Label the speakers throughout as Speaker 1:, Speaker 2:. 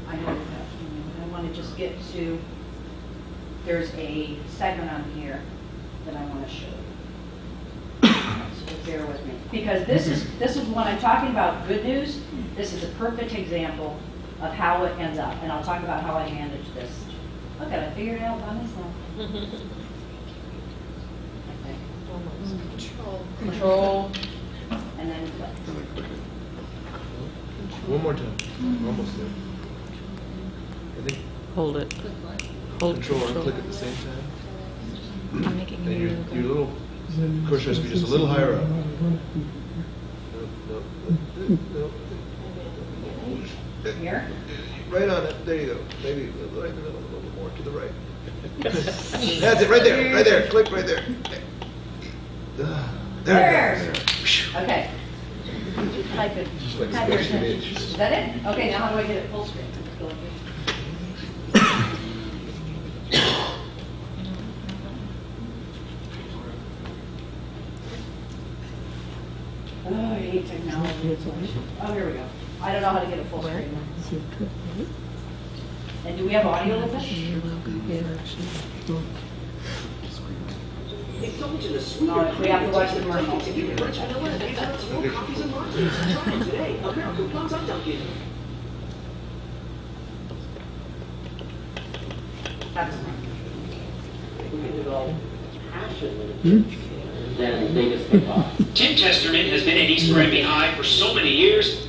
Speaker 1: I know that. I want to just get to, there's a segment on here that I want to show you. So bear with me. Because this is when I'm talking about good news, this is a perfect example of how it ends up. And I'll talk about how I manage this. Look at it, I figured it out by myself. Control, and then click.
Speaker 2: One more time. Almost there. I think
Speaker 3: Hold it. Hold
Speaker 2: control and click at the same time.
Speaker 3: I'm making
Speaker 2: And
Speaker 3: you.
Speaker 2: your little cursor has to be just a little higher up. No.
Speaker 1: Here.
Speaker 2: Right on it. There you go. Maybe right in the middle, a little more to the right. That's it. Right there. Right there. Click right there. There we go.
Speaker 1: Okay. I could
Speaker 2: Just like
Speaker 1: have your
Speaker 2: squashing
Speaker 1: attention.
Speaker 2: itch.
Speaker 1: Is that it? Okay, now how do I get it full screen? Oh, I hate technology. Oh, here we go. I don't know how to get it full screen. And do we have audio with us? No, we have to watch the commercial. That's
Speaker 4: Then they just take off.
Speaker 5: Tim Testerman has been at East Granby High for so many years.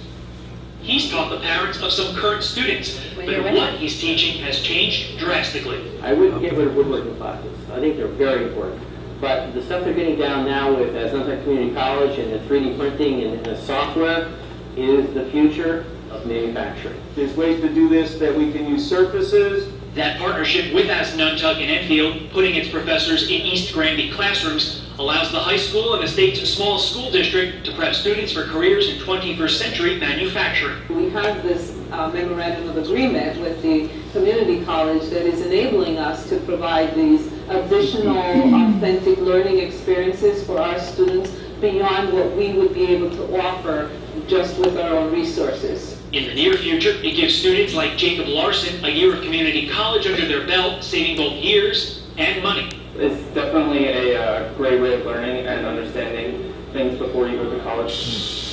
Speaker 5: He's taught the parents of some current students, but what he's teaching has changed drastically.
Speaker 4: I wouldn't get rid of woodworking classes. I think they're very important. But the stuff they're getting down now with Sunset Community College and the 3D printing and the software is the future of manufacturing.
Speaker 6: There's ways to do this that we can use surfaces.
Speaker 5: That partnership with Asnuntuck and Enfield, putting its professors in East Granby classrooms, allows the high school and the state's smallest school district to prep students for careers in 21st century manufacturing.
Speaker 7: We have this memorandum of agreement with the community college that is enabling us to provide these additional authentic learning experiences for our students beyond what we would be able to offer just with our own resources.
Speaker 5: In the near future, it gives students like Jacob Larson a year of community college under their belt, saving both years and money.
Speaker 8: It's definitely a great way of learning and understanding things before you go to college.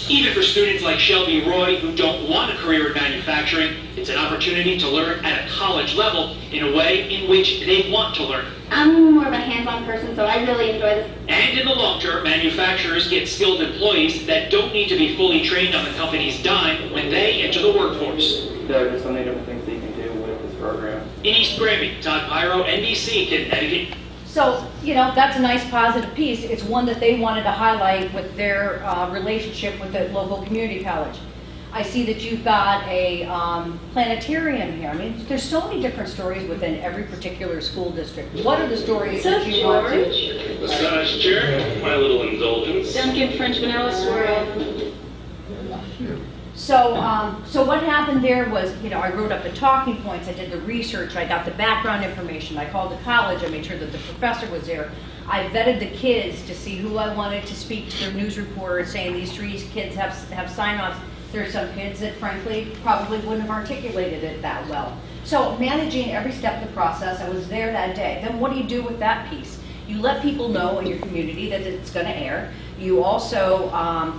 Speaker 5: Even for students like Shelby Roy who don't want a career in manufacturing, it's an opportunity to learn at a college level in a way in which they want to learn.
Speaker 9: I'm more of a hands-on person, so I really enjoy this.
Speaker 5: And in the long term, manufacturers get skilled employees that don't need to be fully trained on the company's dime when they enter the workforce.
Speaker 8: There are just so many different things that you can do with this program.
Speaker 5: In East Granby, Todd Pyro, NBC, Connecticut.
Speaker 1: So, you know, that's a nice positive piece. It's one that they wanted to highlight with their relationship with the local community college. I see that you've got a planetarium here. I mean, there's so many different stories within every particular school district. What are the stories that you want to?
Speaker 5: Massage chair, my little indulgence.
Speaker 9: Dunkin' French vanilla swirl.
Speaker 1: So what happened there was, you know, I wrote up the talking points, I did the research, I got the background information, I called the college, I made sure that the professor was there. I vetted the kids to see who I wanted to speak to their news reporter saying these 3 kids have sign-offs. There are some kids that frankly probably wouldn't have articulated it that well. So managing every step of the process, I was there that day. Then what do you do with that piece? You let people know in your community that it's going to air. You also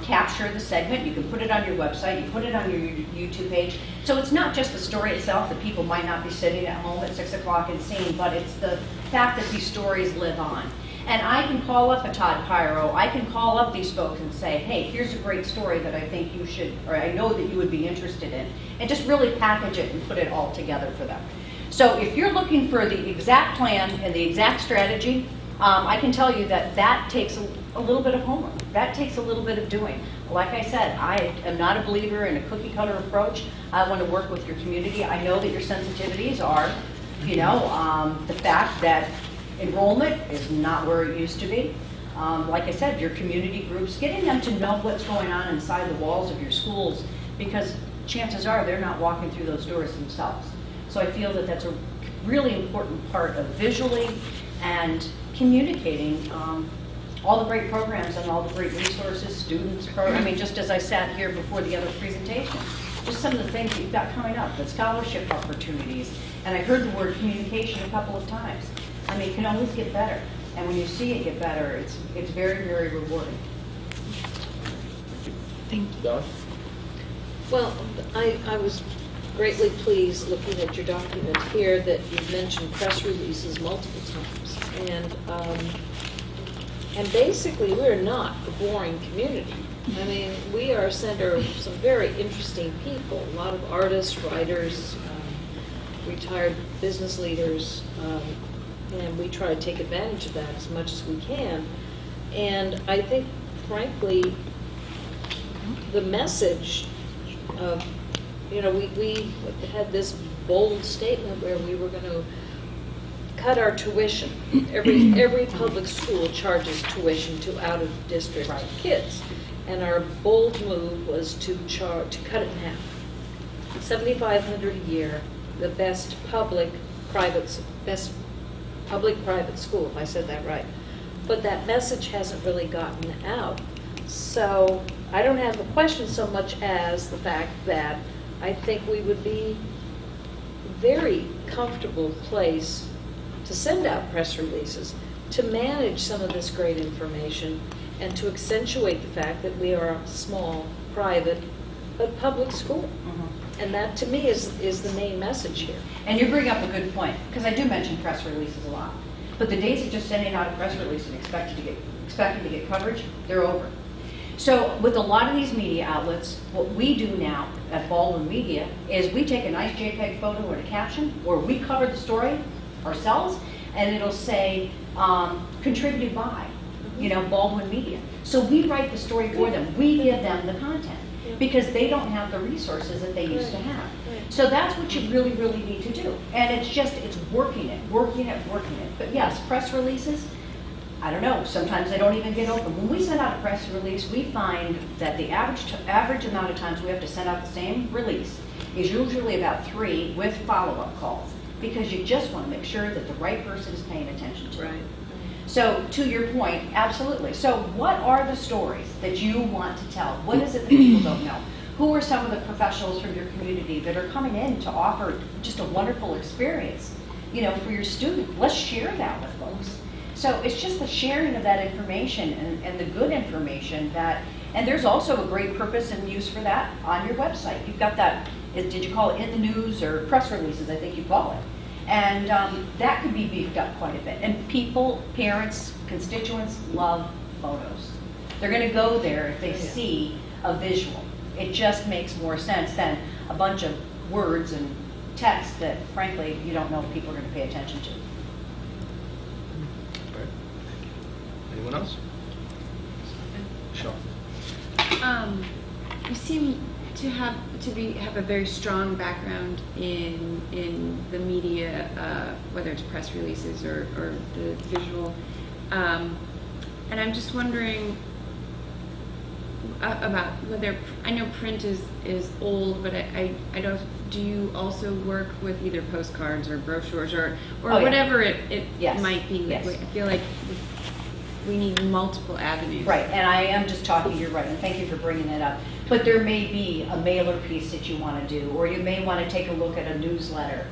Speaker 1: capture the segment. You can put it on your website. You put it on your YouTube page. So it's not just the story itself that people might not be sitting at home at 6 o'clock and seeing, but it's the fact that these stories live on. And I can call up a Todd Pyro. I can call up these folks and say, hey, here's a great story that I think you should, or I know that you would be interested in, and just really package it and put it all together for them. So if you're looking for the exact plan and the exact strategy, I can tell you that that takes a little bit of homework. That takes a little bit of doing. Like I said, I am not a believer in a cookie cutter approach. I want to work with your community. I know that your sensitivities are, you know, the fact that enrollment is not where it used to be. Like I said, your community groups, getting them to know what's going on inside the walls of your schools, because chances are they're not walking through those doors themselves. So I feel that that's a really important part of visually and communicating all the great programs and all the great resources, students, I mean, just as I sat here before the other presentation, just some of the things that you've got coming up, the scholarship opportunities. And I heard the word communication a couple of times. I mean, it can always get better. And when you see it get better, it's very, very rewarding.
Speaker 3: Thank you.
Speaker 2: Don?
Speaker 3: Well, I was greatly pleased looking at your document here that you mentioned press releases multiple times. And basically, we're not a boring community. I mean, we are a center of some very interesting people, a lot of artists, writers, retired business leaders, and we try to take advantage of that as much as we can. And I think, frankly, the message of, you know, we had this bold statement where we were going to cut our tuition. Every public school charges tuition to out-of-district kids. And our bold move was to cut it in half. $7,500 a year, the best public-private school, if I said that right. But that message hasn't really gotten out. So I don't have a question so much as the fact that I think we would be a very comfortable place to send out press releases, to manage some of this great information, and to accentuate the fact that we are a small, private, but public school. And that, to me, is the main message here.
Speaker 1: And you bring up a good point, because I do mention press releases a lot. But the days of just sending out a press release and expecting to get coverage, they're over. So with a lot of these media outlets, what we do now at Baldwin Media is we take a nice JPEG photo and a caption, or we cover the story ourselves, and it'll say, contributed by, you know, Baldwin Media. So we write the story for them. We give them the content, because they don't have the resources that they used to have. So that's what you really, really need to do. And it's working it. But yes, press releases, I don't know, sometimes they don't even get open. When we send out a press release, we find that the average amount of times we have to send out the same release is usually about 3 with follow-up calls, because you just want to make sure that the right person is paying attention to it.
Speaker 3: Right.
Speaker 1: So to your point, absolutely. So what are the stories that you want to tell? What is it that people don't know? Who are some of the professionals from your community that are coming in to offer just a wonderful experience, you know, for your student? Let's share that with folks. So it's just the sharing of that information and the good information that, and there's also a great purpose and use for that on your website. You've got that, did you call it in the news or press releases, I think you call it. And that could be beefed up quite a bit. And people, parents, constituents love photos. They're going to go there if they see a visual. It just makes more sense than a bunch of words and text that, frankly, you don't know if people are going to pay attention to.
Speaker 2: Right. Anyone else? Sure.
Speaker 10: You seem to have a very strong background in the media, whether it's press releases or the visual, and I'm just wondering about whether, I know print is old, but I don't. Do you also work with either postcards or brochures or whatever it
Speaker 1: Yes.
Speaker 10: might be?
Speaker 1: Yes.
Speaker 10: I feel like we need multiple avenues.
Speaker 1: Right, and I am just talking, you're right, and thank you for bringing that up. But there may be a mailer piece that you want to do, or you may want to take a look at a newsletter.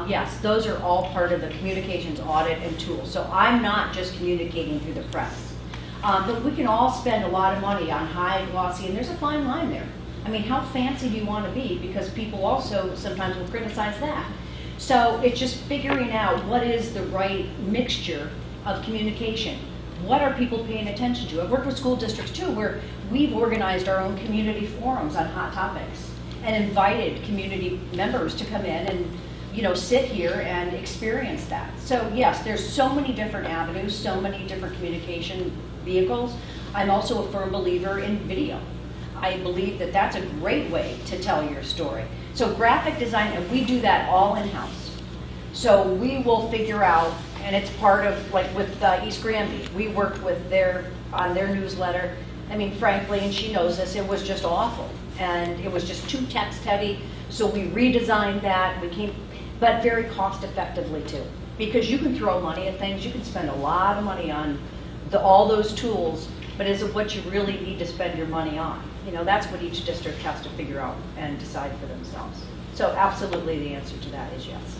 Speaker 1: Yes, those are all part of the communications audit and tools. So I'm not just communicating through the press. But we can all spend a lot of money on high glossy, and there's a fine line there. I mean, how fancy do you want to be? Because people also sometimes will criticize that. So it's just figuring out what is the right mixture of communication. What are people paying attention to? I've worked with school districts too, where we've organized our own community forums on hot topics and invited community members to come in and, you know, sit here and experience that. So yes, there's so many different avenues, so many different communication vehicles. I'm also a firm believer in video. I believe that that's a great way to tell your story. So graphic design, and we do that all in-house. So we will figure out, and it's part of, like with East Granby, we worked with on their newsletter. I mean, frankly, and she knows this, it was just awful. And it was just too text heavy. So we redesigned that, but very cost effectively too. Because you can throw money at things, you can spend a lot of money on all those tools, but is it what you really need to spend your money on? You know, that's what each district has to figure out and decide for themselves. So absolutely the answer to that is yes.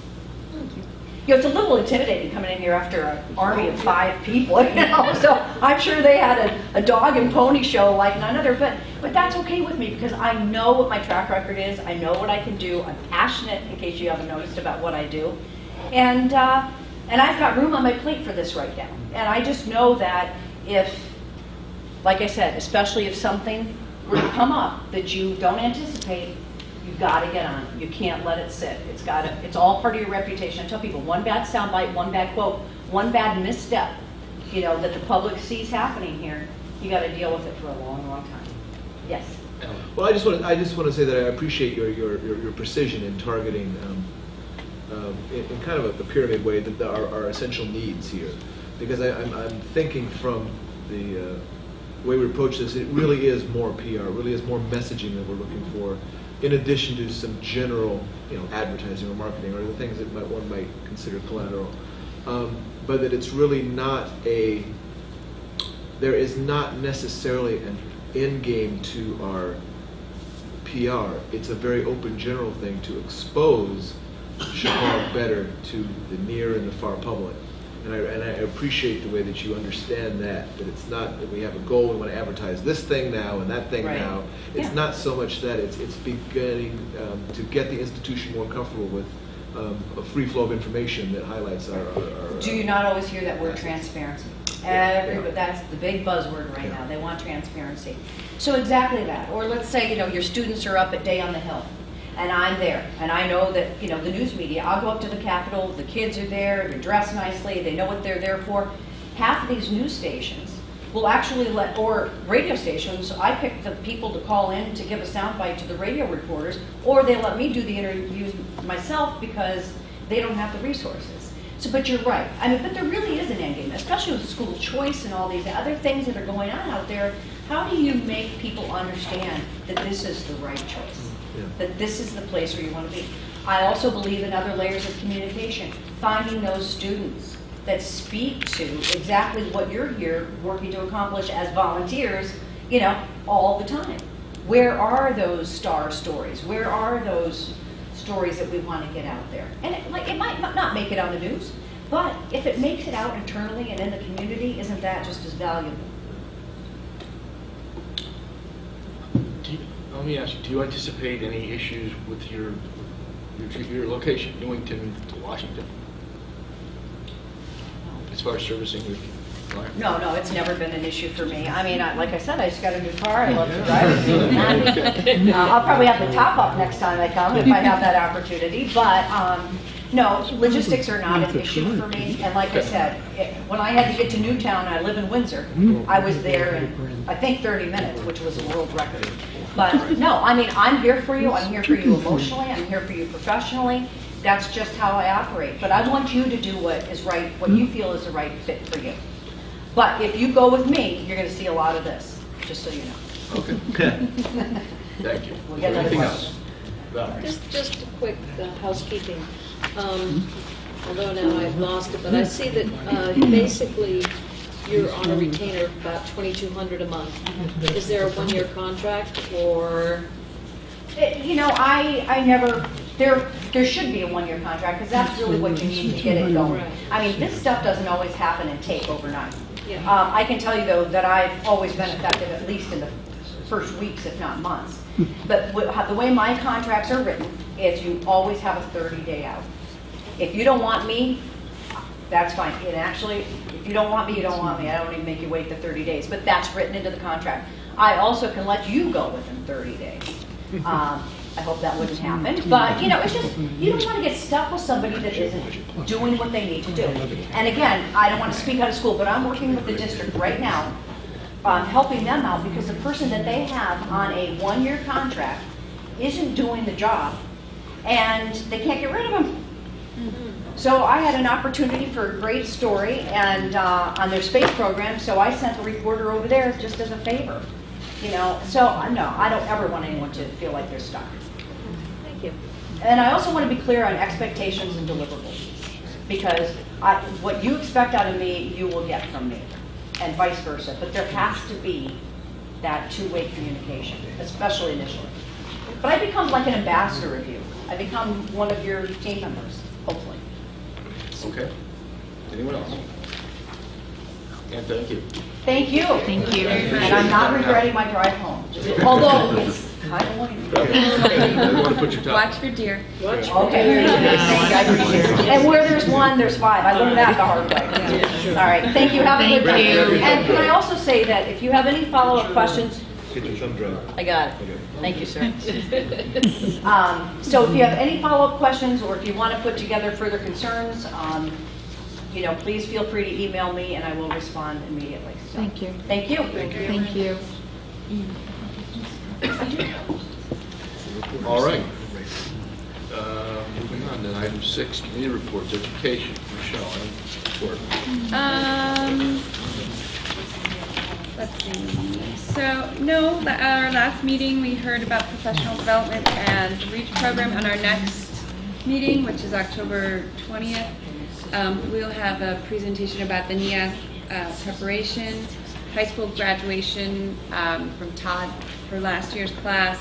Speaker 1: You know, it's a little intimidating coming in here after an army of 5 people, you know, so I'm sure they had a dog and pony show like none other, but that's okay with me because I know what my track record is, I know what I can do, I'm passionate, in case you haven't noticed, about what I do, and I've got room on my plate for this right now, and I just know that if, like I said, especially if something were to come up that you don't anticipate, you've got to get on it. You can't let it sit. It's all part of your reputation. I tell people, one bad soundbite, one bad quote, one bad misstep, you know, that the public sees happening here, you got to deal with it for a long, long time. Yes.
Speaker 2: Well, I just want to say that I appreciate your precision in targeting, in kind of a pyramid way, our essential needs here, because I'm thinking from the way we approach this, it really is more PR, it really is more messaging that we're looking for, in addition to some general, you know, advertising or marketing or the things that one might consider collateral. But that it's really not there is not necessarily an end game to our PR. It's a very open general thing to expose Chicago better to the near and the far public. And I appreciate the way that you understand that it's not that we have a goal, we want to advertise this thing now and that thing now. It's not so much that, it's beginning to get the institution more comfortable with a free flow of information that highlights our
Speaker 1: Do you not always hear that word transparency? Everybody, that's the big buzzword right now. They want transparency. So exactly that. Or let's say, you know, your students are up at Day on the Hill. And I'm there, and I know that, you know, the news media, I'll go up to the Capitol, the kids are there, they're dressed nicely, they know what they're there for. Half of these news stations will actually or radio stations, I pick the people to call in to give a soundbite to the radio reporters, or they let me do the interviews myself because they don't have the resources. So, but you're right. I mean, but there really is an end game, especially with school choice and all these other things that are going on out there. How do you make people understand that this is the right choice? That this is the place where you want to be. I also believe in other layers of communication, finding those students that speak to exactly what you're here working to accomplish as volunteers, you know, all the time. Where are those star stories? Where are those stories that we want to get out there? And it might not make it on the news, but if it makes it out internally and in the community, isn't that just as valuable?
Speaker 11: Let me ask you, do you anticipate any issues with your location, Newington to Washington, as far as servicing your client?
Speaker 1: No, it's never been an issue for me. I mean, like I said, I just got a new car. I love to drive it. I'll probably have the top up next time I come if I have that opportunity. But no, logistics are not an issue for me. And like I said, when I had to get to Newtown, I live in Windsor. I was there in, I think, 30 minutes, which was a world record. But no, I mean, I'm here for you. I'm here for you emotionally. I'm here for you professionally. That's just how I operate. But I want you to do what is right, what you feel is the right fit for you. But if you go with me, you're going to see a lot of this, just so you know.
Speaker 11: Okay. Thank you.
Speaker 1: We'll get
Speaker 11: Anything
Speaker 1: another
Speaker 11: else?
Speaker 1: question.
Speaker 3: Just a quick housekeeping. Although now I've lost it, but I see that basically you're on a retainer of about $2,200 a month. Is there a one-year contract or?
Speaker 1: You know, I never, there should be a one-year contract because that's really what you need to get it going. I mean, this stuff doesn't always happen and take overnight. I can tell you though that I've always been effective at least in the first weeks, if not months. But the way my contracts are written is you always have a 30-day out. If you don't want me, that's fine. And actually, if you don't want me, you don't want me. I don't even make you wait the 30 days. But that's written into the contract. I also can let you go within 30 days. I hope that wouldn't happen. But, you know, it's just, you don't want to get stuck with somebody that isn't doing what they need to do. And again, I don't want to speak out of school, but I'm working with the district right now, helping them out because the person that they have on a one-year contract isn't doing the job and they can't get rid of them. So I had an opportunity for a great story and on their space program, so I sent the reporter over there just as a favor. You know, so no, I don't ever want anyone to feel like they're stuck.
Speaker 3: Thank you.
Speaker 1: And I also want to be clear on expectations and deliverables because what you expect out of me, you will get from me and vice versa. But there has to be that two-way communication, especially initially. But I become like an ambassador of you. I become one of your team members, hopefully.
Speaker 11: Okay. Anyone else? And thank you.
Speaker 1: Thank you. Thank you. And I'm not regretting my drive home, although it's kind of late.
Speaker 11: I want to put your top.
Speaker 10: Watch for deer.
Speaker 1: Okay, thank you, I appreciate it. And where there's one, there's five. I learned that the hard way. All right, thank you, have a good night. And can I also say that if you have any follow-up questions,
Speaker 2: Get your thumb drive.
Speaker 1: I got it.
Speaker 2: Okay.
Speaker 1: Thank you, sir. So if you have any follow-up questions, or if you want to put together further concerns, you know, please feel free to email me, and I will respond immediately. So,
Speaker 10: Thank you.
Speaker 1: Thank you.
Speaker 10: Thank you.
Speaker 11: All right. Moving on to item 6, committee reports, education. Michelle,
Speaker 10: Let's see. So, no, our last meeting we heard about professional development and the REACH program. On our next meeting, which is October 20th, we'll have a presentation about the NIAS preparation, high school graduation from Todd for last year's class,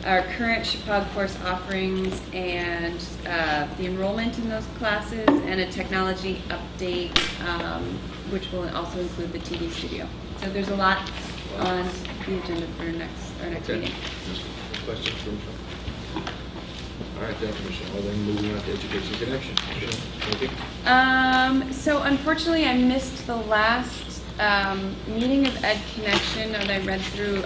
Speaker 10: our current Chippewa course offerings and the enrollment in those classes, and a technology update, which will also include the TV studio. So there's a lot on the agenda for our next
Speaker 11: Okay.
Speaker 10: meeting.
Speaker 11: questions from Michelle? All right, thank you, Michelle. Well, then moving on to Education Connection. Michelle, anything?
Speaker 10: So unfortunately, I missed the last meeting of Ed Connection, and I read through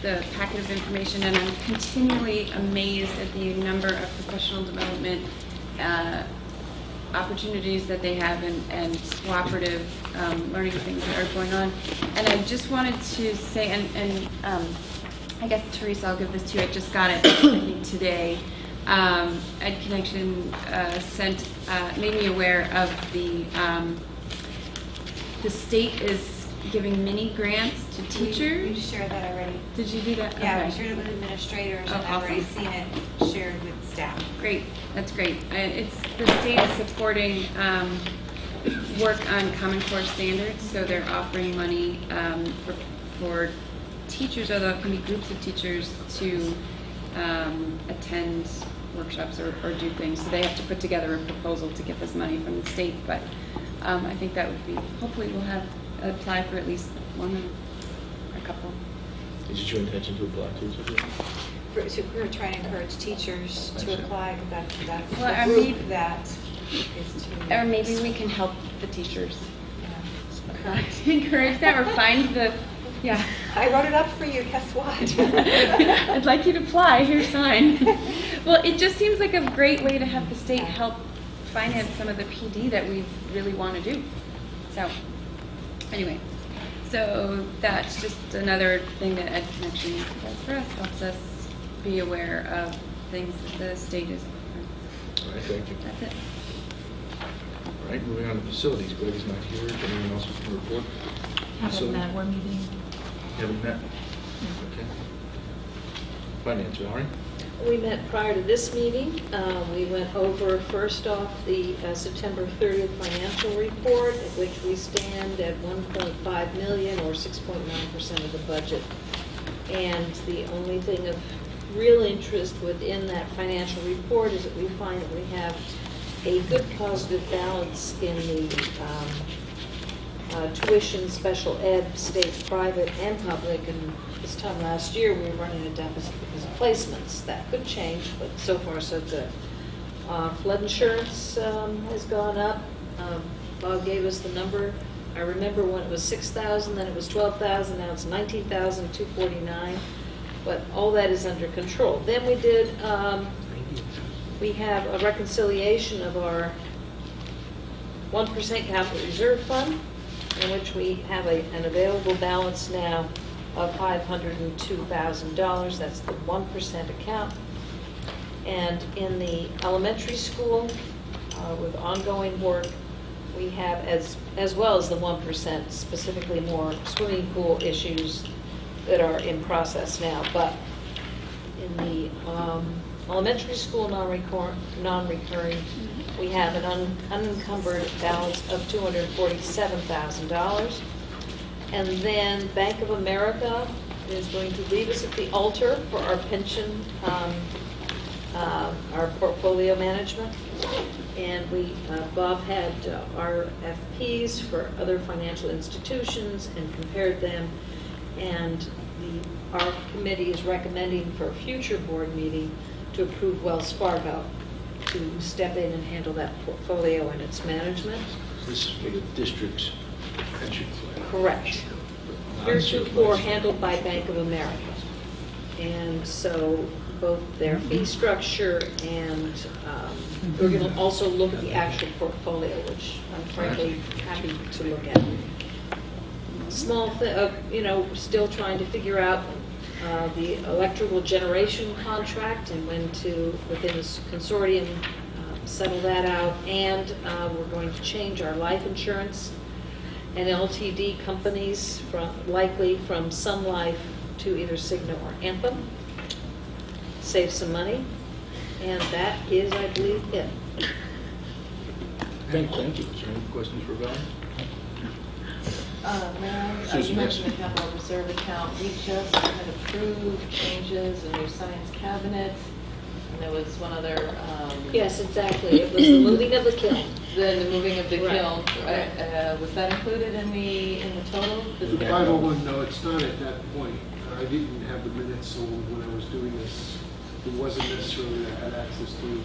Speaker 10: the packet of information, and I'm continually amazed at the number of professional development opportunities that they have and cooperative learning things that are going on. And I just wanted to say, and I guess, Teresa, I'll give this to you. I just got it, I think, today. Ed Connection made me aware of the state is giving mini grants to teachers.
Speaker 12: We shared that already.
Speaker 10: Did you do that?
Speaker 12: Yeah,
Speaker 10: Okay.
Speaker 12: we shared it with administrators,
Speaker 10: Oh,
Speaker 12: and I've already
Speaker 10: awesome.
Speaker 12: seen it shared with staff.
Speaker 10: Great, that's great. It's the state is supporting work on Common Core standards, so they're offering money for teachers, although it can be groups of teachers, to attend workshops or do things. So they have to put together a proposal to get this money from the state, but I think that would be, hopefully we'll apply for at least one or a couple.
Speaker 2: Is it your intention to apply to?
Speaker 12: So we're trying to encourage teachers to apply, but that's
Speaker 10: Well,
Speaker 12: the group that is to.
Speaker 10: Or maybe we can help the teachers.
Speaker 12: Yeah.
Speaker 10: Encourage that, or find the, yeah.
Speaker 12: I wrote it up for you, guess what?
Speaker 10: I'd like you to apply, here's sign. Well, it just seems like a great way to have the state help finance some of the PD that we really want to do. So, anyway, so that's just another thing that Ed Connection does for us, helps us be aware of things that the state is offering.
Speaker 2: All right, thank you.
Speaker 10: That's it.
Speaker 2: All right, moving on to facilities. Greg is not here. Anyone else with a report?
Speaker 13: Haven't met, we're meeting.
Speaker 2: Haven't met? Okay. Finance, Valerie?
Speaker 3: We met prior to this meeting. We went over, first off, the September 30th financial report, at which we stand at 1.5 million, or 6.9% of the budget. And the only thing of real interest within that financial report is that we find that we have a good positive balance in the tuition, special ed, state, private, and public. And this time last year, we were running a deficit because of placements. That could change, but so far so good. Flood insurance has gone up. Bob gave us the number. I remember when it was 6,000, then it was 12,000, now it's 19,249. But all that is under control. Then we did, we have a reconciliation of our 1% capital reserve fund, in which we have an available balance now of $502,000. That's the 1% account. And in the elementary school, with ongoing work, we have, as well as the 1%, specifically more swimming pool issues that are in process now. But in the elementary school non-recurring, we have an unencumbered balance of $247,000. And then Bank of America, is going to leave us at the altar for our pension, our portfolio management. And Bob had RFPs for other financial institutions and compared them. And our committee is recommending for a future board meeting to approve Wells Fargo to step in and handle that portfolio and its management.
Speaker 11: This is for the district's pension plan.
Speaker 3: Correct. Heretofore handled by Bank of America. And so both their fee structure and we're going to also look at the actual portfolio, which I'm frankly happy to look at. Small thing, still trying to figure out the electrical generation contract and when to, within the consortium, settle that out. And we're going to change our life insurance and LTD companies likely from Sun Life to either Cigna or Anthem. Save some money. And that is, I believe, it.
Speaker 11: Thank you. Is there any questions for Val?
Speaker 13: You mentioned the capital reserve account. We just had approved changes, a new science cabinet, and there was one other.
Speaker 3: Yes, exactly. It was the moving of the kiln.
Speaker 13: The moving of the
Speaker 3: Right.
Speaker 13: kiln. Was that included in the total?
Speaker 14: The 501, no, it's not at that point. I didn't have the minutes, so when I was doing this, it wasn't necessarily that I had access to.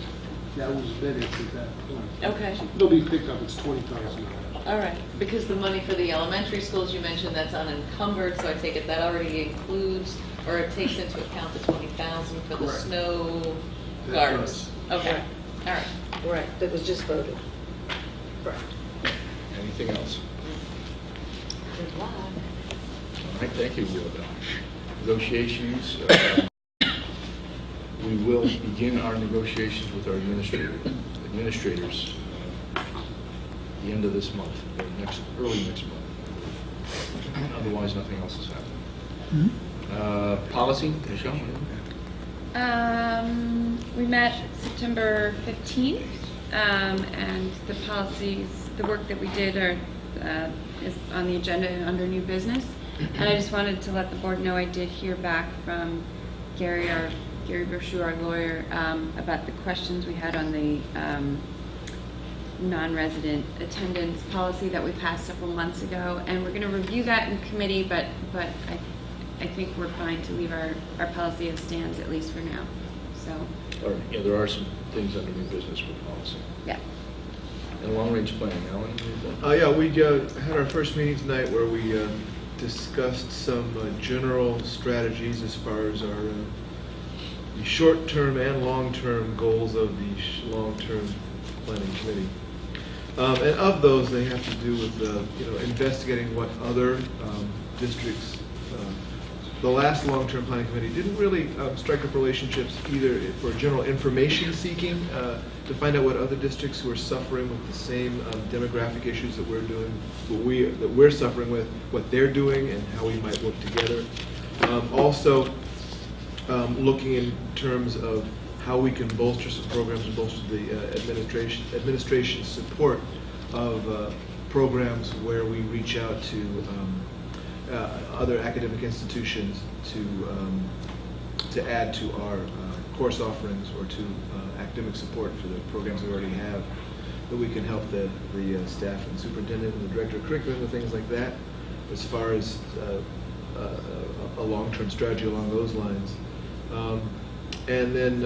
Speaker 14: That was minutes at that point.
Speaker 13: Okay.
Speaker 14: So it'll be picked up. It's $20,000.
Speaker 13: All right, because the money for the elementary schools you mentioned, that's unencumbered, so I take it that already includes, or it takes into account the 20,000 for the
Speaker 14: Correct.
Speaker 13: snow
Speaker 14: That
Speaker 13: guards.
Speaker 14: does.
Speaker 13: Okay, all right.
Speaker 3: Right, that was just voted. Correct.
Speaker 11: Anything else?
Speaker 3: Good luck.
Speaker 11: All right, thank you, Val. Negotiations. We will begin our negotiations with our administrators the end of this month, or early next month. Otherwise, nothing else is happening. Policy, Michelle?
Speaker 10: We met September 15th, and the policies, the work that we did is on the agenda under new business. And I just wanted to let the board know I did hear back from Gary Bershu, our lawyer, about the questions we had on the non-resident attendance policy that we passed several months ago, and we're going to review that in committee, but I think we're fine to leave our policy as stands, at least for now. So.
Speaker 11: Or, there are some things under new business for policy.
Speaker 10: Yeah.
Speaker 11: And long-range planning, Alan?
Speaker 2: Yeah, we had our first meeting tonight where we discussed some general strategies as far as our the short-term and long-term goals of the long-term planning committee. And of those, they have to do with investigating what other districts. The last long-term planning committee didn't really strike up relationships either for general information seeking to find out what other districts who are suffering with the same demographic issues that we're doing, that we're suffering with, what they're doing, and how we might work together. Also, looking in terms of how we can bolster some programs and bolster the administration's support of programs where we reach out to other academic institutions to add to our course offerings or to academic support for the programs we already have, that we can help the staff and superintendent and the director of curriculum and things like that, as far as a long-term strategy along those lines. And then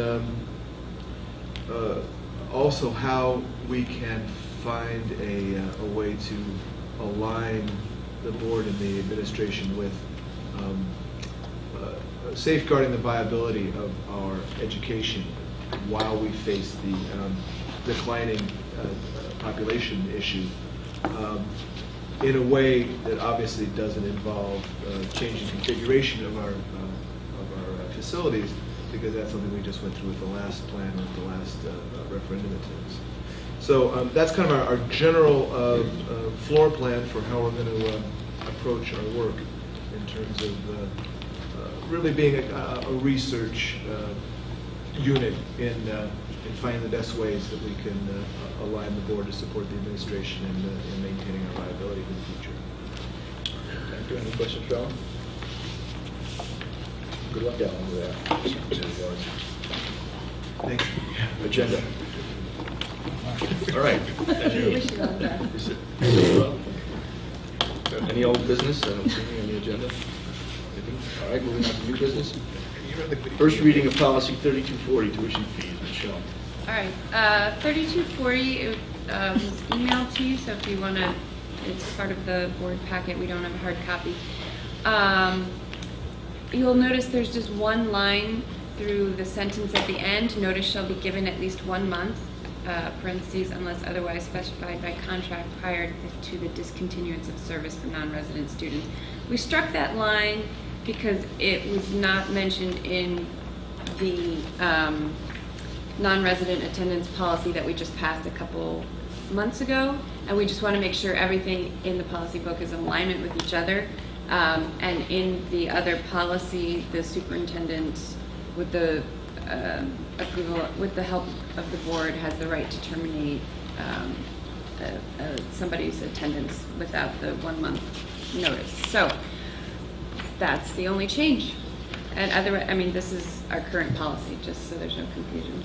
Speaker 2: also how we can find a way to align the board and the administration with safeguarding the viability of our education while we face the declining population issue in a way that obviously doesn't involve changing configuration of our facilities, because that's something we just went through with the last plan, with the last referendum attempts. So that's kind of our general floor plan for how we're going to approach our work in terms of really being a research unit in finding the best ways that we can align the board to support the administration in maintaining our viability in the future.
Speaker 11: Thank you. Any questions, Alan? Good luck, Alan, with that.
Speaker 2: Thanks.
Speaker 11: Agenda. All right. Any old business? I don't see any on the agenda. Anything? All right, moving on to new business. First reading of policy 3240, tuition fees. Michelle.
Speaker 10: All right, 3240 it was emailed to you, so if you want to, it's part of the board packet. We don't have a hard copy. You'll notice there's just one line through the sentence at the end. Notice shall be given at least 1 month, parentheses, unless otherwise specified by contract prior to the discontinuance of service for non-resident students. We struck that line because it was not mentioned in the non-resident attendance policy that we just passed a couple months ago, and we just want to make sure everything in the policy book is in alignment with each other. And in the other policy, the superintendent, with the approval, with the help of the board, has the right to terminate somebody's attendance without the 1 month notice. So that's the only change. And I mean, this is our current policy, just so there's no confusion.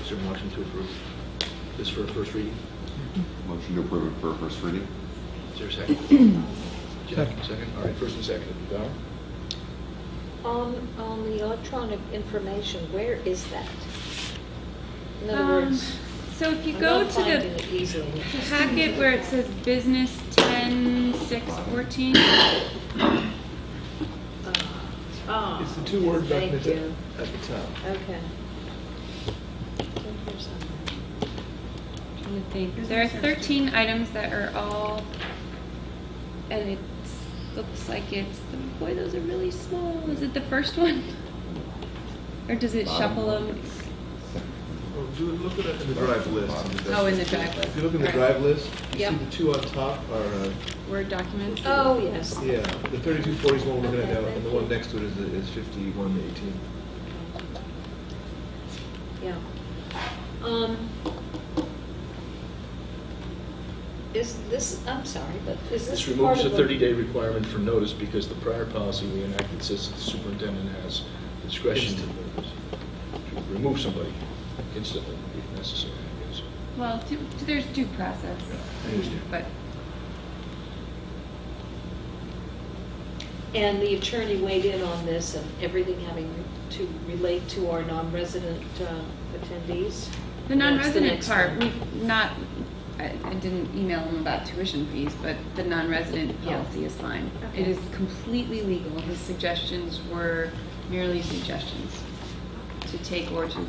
Speaker 11: Is there a motion to approve this for a first reading?
Speaker 15: Motion to approve it for a first reading.
Speaker 11: Is there a second? Second. All right, first and second. Val?
Speaker 3: On the electronic information, where is that? In other words,
Speaker 10: so if you
Speaker 3: I'm
Speaker 10: go
Speaker 3: not
Speaker 10: to
Speaker 3: finding it easily.
Speaker 10: the packet where it says business 10-6-14,
Speaker 2: It's the two-word
Speaker 3: thank
Speaker 2: document
Speaker 3: you.
Speaker 2: at the top.
Speaker 3: Okay.
Speaker 10: I think there are 13 items that are all, and it looks like it's, boy, those are really small. Is it the first one? Or does it shuffle them?
Speaker 2: Look at it in the drive list.
Speaker 10: Oh, in the drive list.
Speaker 2: If you look in the
Speaker 10: Right.
Speaker 2: drive list, you
Speaker 10: Yep.
Speaker 2: see the two on top are,
Speaker 10: Word documents?
Speaker 3: Oh, yes.
Speaker 2: yeah, the 3240 is the one we're looking at now, and the one next to it is 5118.
Speaker 3: Yeah. Is this, I'm sorry, but is this
Speaker 11: This
Speaker 3: part
Speaker 11: removes
Speaker 3: of
Speaker 11: the 30-day requirement for notice because the prior policy we enacted says that the superintendent has discretion to remove somebody instantly if necessary, I guess.
Speaker 10: Well, there's due process.
Speaker 11: Yeah, I understand.
Speaker 10: But
Speaker 3: And the attorney weighed in on this and everything having to relate to our non-resident attendees?
Speaker 10: the
Speaker 3: That's
Speaker 10: non-resident
Speaker 3: next
Speaker 10: part,
Speaker 3: one.
Speaker 10: we've not, I didn't email them about tuition fees, but the non-resident
Speaker 3: Yeah.
Speaker 10: policy is fine.
Speaker 3: Okay.
Speaker 10: It is completely legal. His suggestions were merely suggestions to take or to leave.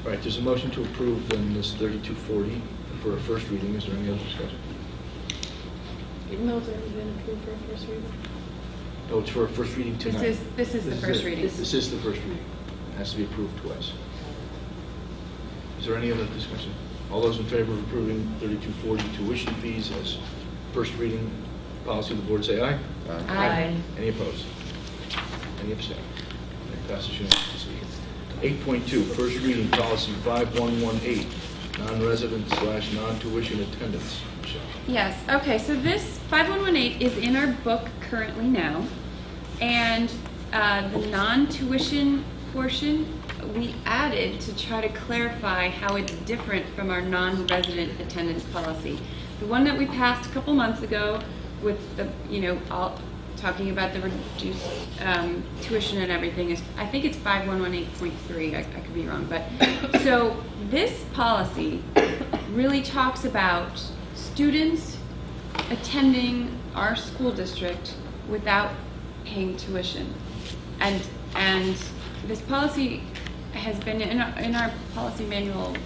Speaker 11: All right, there's a motion to approve then this 3240 for a first reading. Is there any other discussion?
Speaker 3: Even though it's already been approved for a first reading?
Speaker 11: No, it's for a first reading tonight.
Speaker 10: This is the first reading.
Speaker 11: This is the first reading. It has to be approved twice. Is there any other discussion? All those in favor of approving 3240 tuition fees as first reading policy of the board say aye.
Speaker 10: Aye.
Speaker 11: Any opposed? Any abstain? It passes unanimously. 8.2, first reading policy 5118, non-resident/non-tuition attendance. Michelle.
Speaker 10: Yes, okay, so this 5118 is in our book currently now, and the non-tuition portion we added to try to clarify how it's different from our non-resident attendance policy. The one that we passed a couple months ago with the, all talking about the reduced tuition and everything is, I think it's 5118.3, I could be wrong, but so this policy really talks about students attending our school district without paying tuition. And this policy has been in our policy manual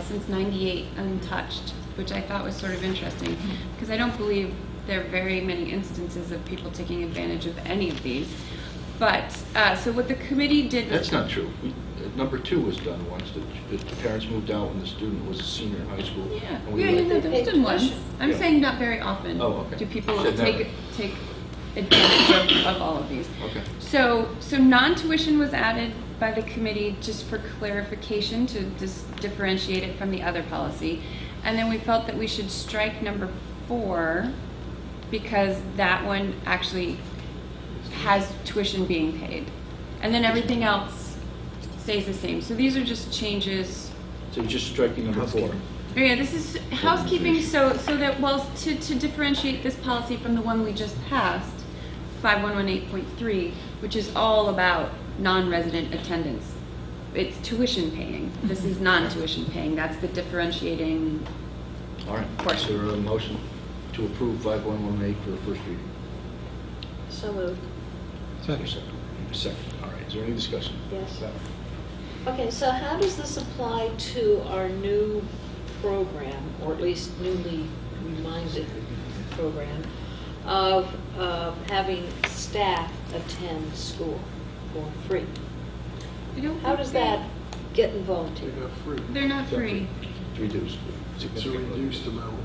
Speaker 10: since '98, untouched, which I thought was sort of interesting, because I don't believe there are very many instances of people taking advantage of any of these. But, so what the committee did was...
Speaker 11: That's not true. Number 2 was done once. The parents moved out when the student was a senior in high school.
Speaker 10: Yeah,
Speaker 11: And we
Speaker 10: yeah,
Speaker 11: let-
Speaker 10: that was done once. I'm
Speaker 11: Yeah.
Speaker 10: saying not very often.
Speaker 11: Oh, okay.
Speaker 10: Do people
Speaker 11: Said never.
Speaker 10: take advantage of all of these?
Speaker 11: Okay.
Speaker 10: So non-tuition was added by the committee just for clarification to differentiate it from the other policy. And then we felt that we should strike number 4 because that one actually has tuition being paid. And then everything else stays the same. So these are just changes.
Speaker 11: So you're just striking number 4.
Speaker 10: Oh yeah, this is housekeeping, so that, well, to differentiate this policy from the one we just passed, 5118.3, which is all about non-resident attendance. It's tuition paying. This is non-tuition paying. That's the differentiating.
Speaker 11: All right.
Speaker 10: Portion.
Speaker 11: Is there a motion to approve 5118 for the first reading?
Speaker 3: So moved.
Speaker 11: Second. Second. All right. Is there any discussion?
Speaker 3: Yes. Okay, so how does this apply to our new program, or at least newly reminded program, of having staff attend school for free? How does that get involved here?
Speaker 14: They're not free.
Speaker 10: They're not free.
Speaker 11: It's reduced.
Speaker 14: It's a reduced amount.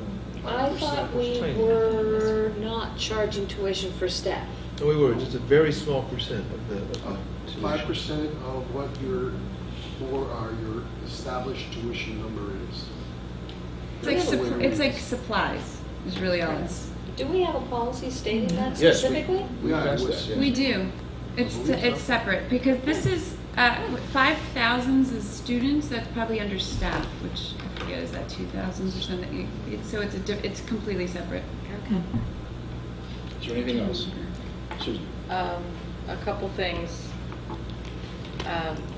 Speaker 3: I thought we were not charging tuition for staff.
Speaker 2: No, we were, just a very small percent of the tuition.
Speaker 14: 5% of what your established tuition number is.
Speaker 10: It's like supplies is really all it's.
Speaker 3: Do we have a policy stating that
Speaker 11: Yes,
Speaker 3: specifically?
Speaker 11: we passed that. Yes.
Speaker 10: We do. It's separate because this is 5,000s is students. That's probably under staff, which I forget is that 2,000s or something. So it's completely separate.
Speaker 3: Okay.
Speaker 11: Is there anything else? Susan?
Speaker 13: A couple things.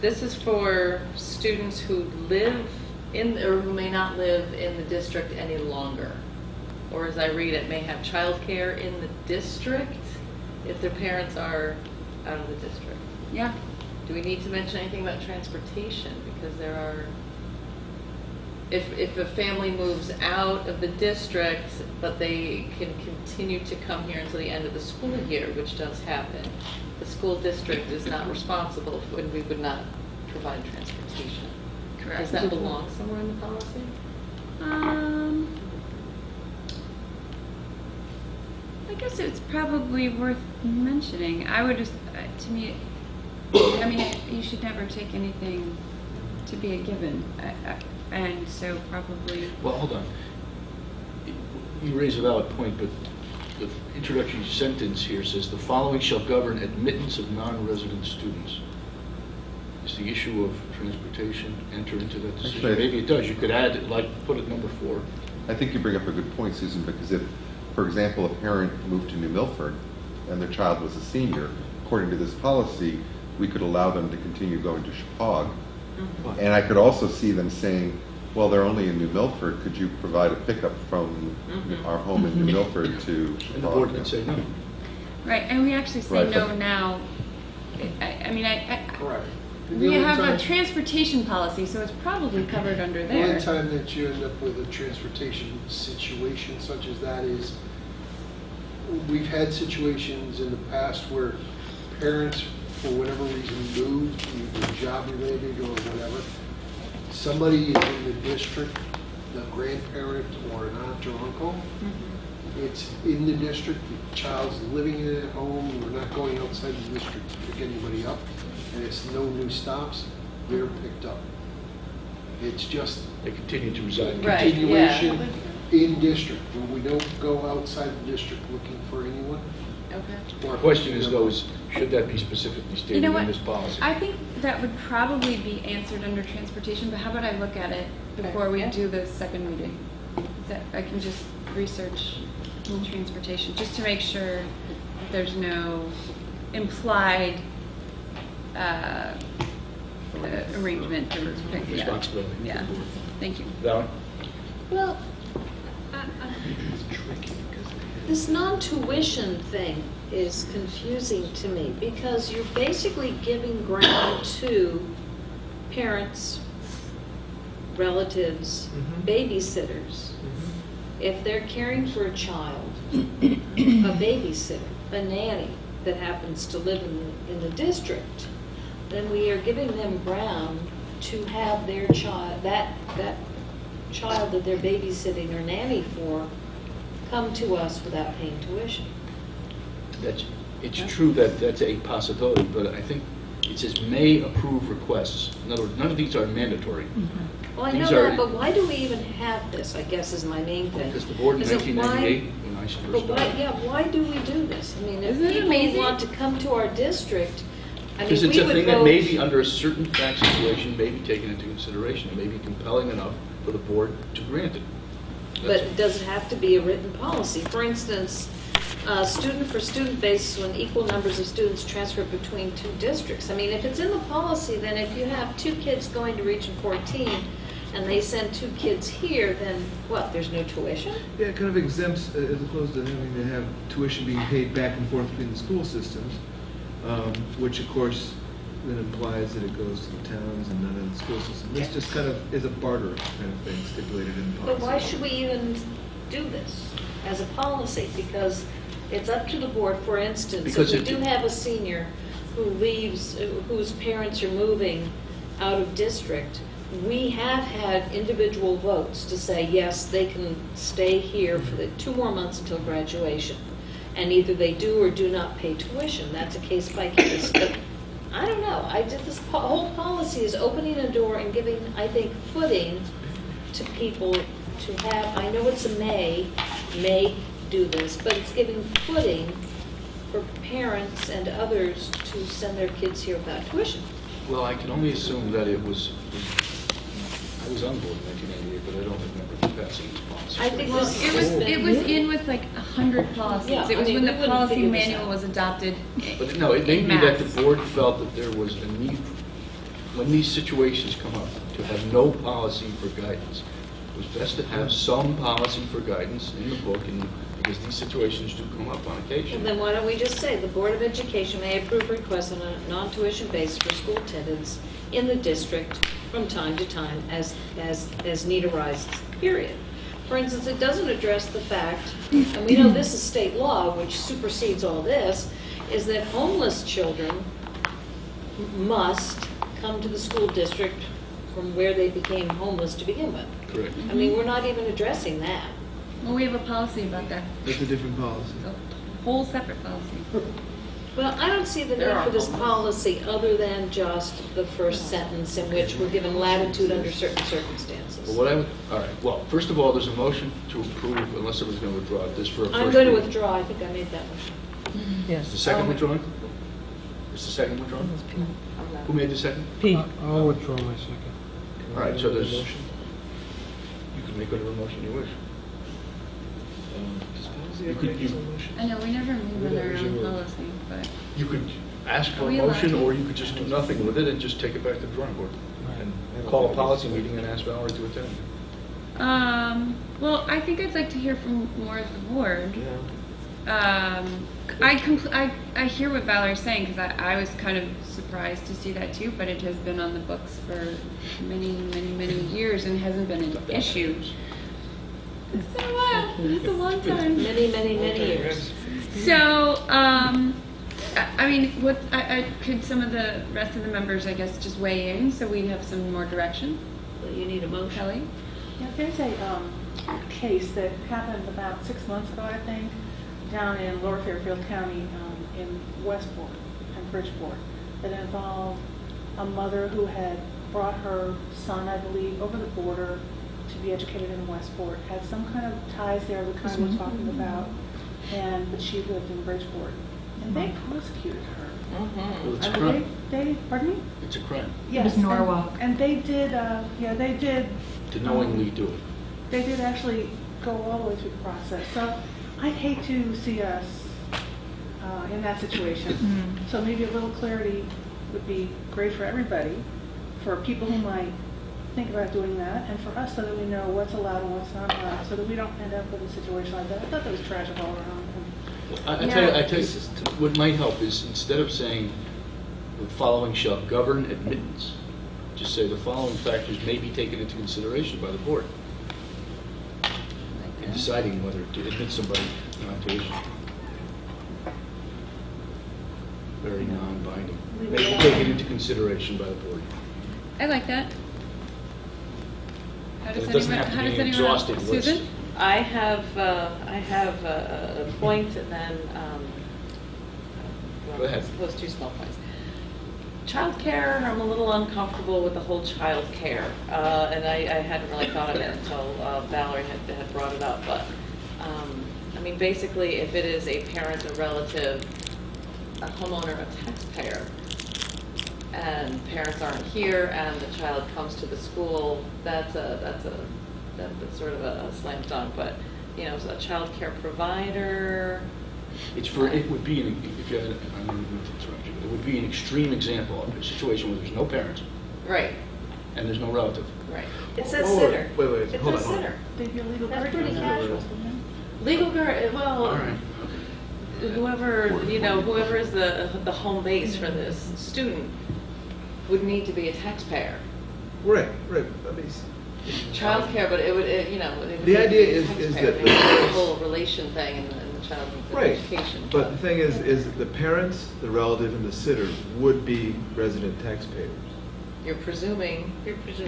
Speaker 13: This is for students who live in, or who may not live in the district any longer. Or as I read it, may have childcare in the district if their parents are out of the district.
Speaker 10: Yeah.
Speaker 13: Do we need to mention anything about transportation? Because there are, if a family moves out of the district, but they can continue to come here until the end of the school year, which does happen, the school district is not responsible when we would not provide transportation.
Speaker 10: Correct.
Speaker 13: Does that belong somewhere in the policy?
Speaker 10: I guess it's probably worth mentioning. I would just, to me, I mean, you should never take anything to be a given, and so probably.
Speaker 11: Well, hold on. You raise a valid point, but the introductory sentence here says the following shall govern admittance of non-resident students. Is the issue of transportation enter into that decision?
Speaker 15: Actually,
Speaker 11: Maybe it does. You could add, like, put it number 4.
Speaker 15: I think you bring up a good point, Susan, because if, for example, a parent moved to New Milford and their child was a senior, according to this policy, we could allow them to continue going to Chippewa.
Speaker 11: Mm-hmm.
Speaker 15: And I could also see them saying, well, they're only in New Milford, could you provide a pickup from our home in New Milford to Chippewa?
Speaker 11: And the board can say no.
Speaker 10: Right, and we actually say
Speaker 15: Right,
Speaker 10: no
Speaker 15: but-
Speaker 10: now.
Speaker 14: Correct.
Speaker 10: We have a transportation policy, so it's probably covered under
Speaker 14: The
Speaker 10: there.
Speaker 14: only time that you end up with a transportation situation such as that is, we've had situations in the past where parents, for whatever reason, moved, either job related or whatever. Somebody is in the district, the grandparent or an aunt or uncle. It's in the district, the child's living in it at home, we're not going outside the district to pick anybody up, and it's no new stops, they're picked up. It's just
Speaker 11: They continue to reside.
Speaker 13: Right,
Speaker 14: continuation in district, when we don't go outside the district looking for anyone.
Speaker 13: Okay.
Speaker 11: The question is, though, is should that be specifically stated
Speaker 10: You know
Speaker 11: in
Speaker 10: what?
Speaker 11: this policy?
Speaker 10: I think that would probably be answered under transportation, but how about I look at it before we do the second reading? Is that I can just research transportation, just to make sure that there's no implied arrangement or
Speaker 11: Responsibility.
Speaker 10: Yeah. Thank you.
Speaker 11: Val?
Speaker 3: Well, this non-tuition thing is confusing to me because you're basically giving ground to parents, relatives, babysitters. If they're caring for a child, a babysitter, a nanny that happens to live in the district, then we are giving them ground to have their child, that child that they're babysitting or nanny for, come to us without paying tuition.
Speaker 11: It's true that that's a possibility, but I think it says may approve requests. In other words, none of these are mandatory.
Speaker 3: Well, I know
Speaker 11: These
Speaker 3: that,
Speaker 11: are-
Speaker 3: but why do we even have this, I guess is my main thing.
Speaker 11: Because the board in
Speaker 3: Is it
Speaker 11: 1998,
Speaker 3: why-
Speaker 11: when I first
Speaker 3: But why,
Speaker 11: started.
Speaker 3: yeah, why do we do this? I mean, if
Speaker 10: Isn't it
Speaker 3: people
Speaker 10: amazing?
Speaker 3: want to come to our district I
Speaker 11: Because
Speaker 3: mean,
Speaker 11: it's
Speaker 3: we
Speaker 11: a
Speaker 3: would
Speaker 11: thing that may
Speaker 3: vote-
Speaker 11: be, under a certain fact situation, may be taken into consideration. It may be compelling enough for the board to grant it.
Speaker 3: But does it have to be a written policy? For instance, student for student basis when equal numbers of students transfer between two districts. I mean, if it's in the policy, then if you have 2 kids going to Region 14 and they send 2 kids here, then what, there's no tuition?
Speaker 2: Yeah, it kind of exempts, as opposed to having to have tuition being paid back and forth between the school systems, which of course then implies that it goes to the towns and none of the school system. This just kind of is a barter kind of thing stipulated in the policy.
Speaker 3: But why should we even do this as a policy? Because it's up to the board. For instance,
Speaker 11: Because
Speaker 3: if we
Speaker 11: it-
Speaker 3: do have a senior who leaves, whose parents are moving out of district, we have had individual votes to say, yes, they can stay here for the 2 more months until graduation. And either they do or do not pay tuition. That's a case by case. But I don't know. This whole policy is opening a door and giving, I think, footing to people to have, I know it's a may do this, but it's giving footing for parents and others to send their kids here without tuition.
Speaker 11: Well, I can only assume that it was, I was on board in 1998, but I don't remember passing this policy.
Speaker 3: I think
Speaker 10: Well,
Speaker 3: this
Speaker 10: it was in with like 100 policies.
Speaker 3: Yeah,
Speaker 10: It was
Speaker 3: I mean,
Speaker 10: when
Speaker 3: we
Speaker 10: the
Speaker 3: wouldn't
Speaker 10: policy
Speaker 3: figure this
Speaker 10: manual
Speaker 3: out.
Speaker 10: was adopted.
Speaker 11: But no, it may
Speaker 10: en
Speaker 11: be that
Speaker 10: masse.
Speaker 11: the board felt that there was a need, when these situations come up, to have no policy for guidance. It was best to have some policy for guidance in the book, and because these situations do come up on
Speaker 3: And
Speaker 11: occasion.
Speaker 3: then why don't we just say, the Board of Education may approve requests on a non-tuition basis for school attendance in the district from time to time as need arises, period. For instance, it doesn't address the fact, and we know this is state law, which supersedes all this, is that homeless children must come to the school district from where they became homeless to begin with.
Speaker 11: Correct.
Speaker 3: I mean, we're not even addressing that.
Speaker 10: Well, we have a policy about that.
Speaker 2: That's a different policy.
Speaker 10: A whole separate policy.
Speaker 3: Well, I don't see the need for this policy other than just the first sentence in which we're given latitude under certain circumstances.
Speaker 11: But what I would, all right, well, first of all, there's a motion to approve, unless somebody's going to withdraw it, this for a first
Speaker 3: I'm going to
Speaker 11: reading.
Speaker 3: withdraw, I think I made that motion.
Speaker 11: Is the second withdrawn? Is the second withdrawn? Who made the second?
Speaker 16: Pete. I'll withdraw my second.
Speaker 11: All right, so there's, you can make whatever motion you wish.
Speaker 10: I know, we never move on our own policy, but
Speaker 11: You could ask for
Speaker 10: Are
Speaker 11: a
Speaker 10: we allowed
Speaker 11: motion,
Speaker 10: to?
Speaker 11: or you could just do nothing with it and just take it back to the drawing board. And call a policy meeting and ask Valerie to attend.
Speaker 10: well, I think I'd like to hear from more of the board. I hear what Valerie's saying, because I was kind of surprised to see that too, but it has been on the books for many years and hasn't been an issue. It's been a while. It's a long time.
Speaker 3: Many years.
Speaker 10: So, I mean, could some of the rest of the members, I guess, just weigh in so we have some more direction?
Speaker 3: Well, you need a motion.
Speaker 10: Kelly?
Speaker 17: Yeah, there's a case that happened about 6 months ago, I think, down in Lower Fairfield County in Westport and Bridgeport that involved a mother who had brought her son, I believe, over the border to be educated in Westport, had some kind of ties there, the kind we're talking about, but she lived in Bridgeport. And they prosecuted her.
Speaker 11: Well, it's a
Speaker 17: I mean,
Speaker 11: crime.
Speaker 17: pardon me?
Speaker 11: It's a crime.
Speaker 17: Yes.
Speaker 12: was Norwalk.
Speaker 17: And they did, they did.
Speaker 11: To knowingly do it.
Speaker 17: They did actually go all the way through the process. So I'd hate to see us in that situation. So maybe a little clarity would be great for everybody, for people who might think about doing that, and for us so that we know what's allowed and what's not allowed, so that we don't end up with a situation like that. I thought that was tragic all around.
Speaker 11: I tell you, what might help is instead of saying the following shall govern admittance, just say the following factors may be taken into consideration by the board in deciding whether to admit somebody on tuition. Very non-binding. May be taken into consideration by the board.
Speaker 10: I like that. How does
Speaker 11: It doesn't
Speaker 10: anyone,
Speaker 11: have to
Speaker 10: how
Speaker 11: be
Speaker 10: does
Speaker 11: an
Speaker 10: anyone else?
Speaker 11: exhaustive list.
Speaker 10: Susan?
Speaker 13: I have a point and then,
Speaker 11: Go ahead.
Speaker 13: I suppose 2 small points. Childcare, I'm a little uncomfortable with the whole childcare, and I hadn't really thought of it until Valerie had brought it up. But I mean, basically, if it is a parent, a relative, a homeowner, a taxpayer, and parents aren't here, and the child comes to the school, that's sort of a slam dunk. But you know, a child care provider.
Speaker 11: It would be, if you had, I don't mean to interrupt you, it would be an extreme example of a situation where there's no parents
Speaker 13: Right.
Speaker 11: and there's no relative.
Speaker 13: Right.
Speaker 3: It says sitter.
Speaker 2: Wait,
Speaker 3: It
Speaker 2: hold
Speaker 3: says
Speaker 2: on.
Speaker 3: sitter.
Speaker 17: They'd be a legal
Speaker 3: That's
Speaker 17: guardian.
Speaker 3: pretty casual.
Speaker 13: Legal guard, well,
Speaker 11: All right.
Speaker 13: whoever, you know, whoever is the home base for this student would need to be a taxpayer.
Speaker 2: Right. I mean,
Speaker 13: Childcare, but it would, you know, it would
Speaker 2: The
Speaker 13: be
Speaker 2: idea
Speaker 13: a
Speaker 2: is
Speaker 13: taxpayer.
Speaker 2: that-
Speaker 13: There's a whole relation thing in the child
Speaker 2: right.
Speaker 13: education.
Speaker 2: But the thing is the parents, the relative, and the sitter would be resident taxpayers.
Speaker 13: You're presuming.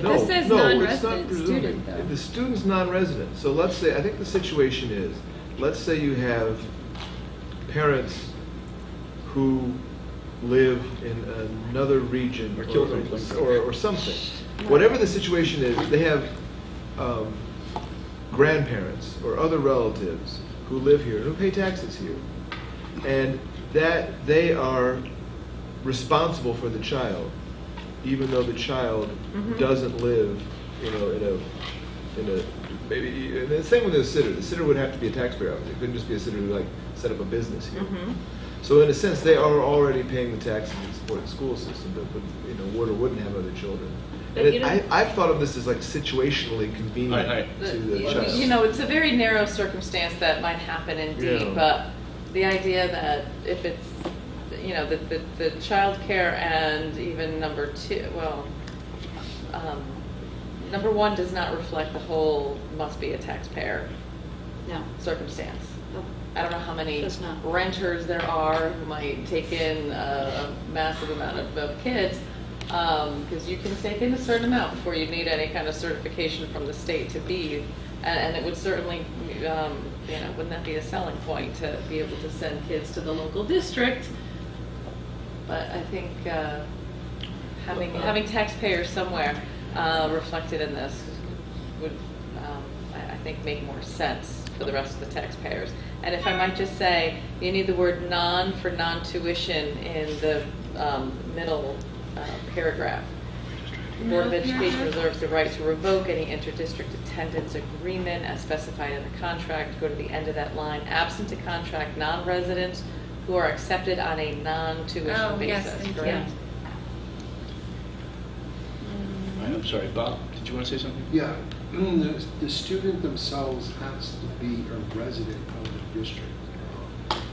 Speaker 2: No,
Speaker 10: This says
Speaker 2: no, it's not
Speaker 10: non-resident
Speaker 2: presuming.
Speaker 10: student, though.
Speaker 2: If the student's non-resident, so let's say, I think the situation is, let's say you have parents who live in another region
Speaker 11: Or children.
Speaker 2: or something. Whatever the situation is, they have grandparents or other relatives who live here, who pay taxes here. And that they are responsible for the child, even though the child doesn't live, you know, in a maybe. And the same with the sitter. The sitter would have to be a taxpayer. It couldn't just be a sitter who like set up a business here. So in a sense, they are already paying the taxes to support the school system, but you know, would or wouldn't have other children.
Speaker 3: But
Speaker 2: And
Speaker 3: you know-
Speaker 2: I've thought of this as like situationally convenient to the child.
Speaker 13: You know, it's a very narrow circumstance that might happen indeed,
Speaker 2: Yeah.
Speaker 13: but the idea that if it's, you know, the child care and even number two, well, number one does not reflect the whole must be a taxpayer
Speaker 3: No.
Speaker 13: circumstance.
Speaker 3: No.
Speaker 13: I don't know how many
Speaker 3: Does not.
Speaker 13: renters there are who might take in a massive amount of kids, because you can take in a certain amount before you need any kind of certification from the state to be, and it would certainly, you know, wouldn't that be a selling point to be able to send kids to the local district? But I think having taxpayers somewhere reflected in this would, I think, make more sense for the rest of the taxpayers. And if I might just say, you need the word non for non-tuition in the middle paragraph. The Board of Education reserves the right to revoke any interdistrict attendance agreement as specified in the contract. Go to the end of that line. Absent a contract, non-residents who are accepted on a non-tuition basis.
Speaker 10: Yes,
Speaker 13: Correct?
Speaker 11: I'm sorry, Bob, did you want to say something?
Speaker 14: Yeah, the student themselves has to be a resident of the district.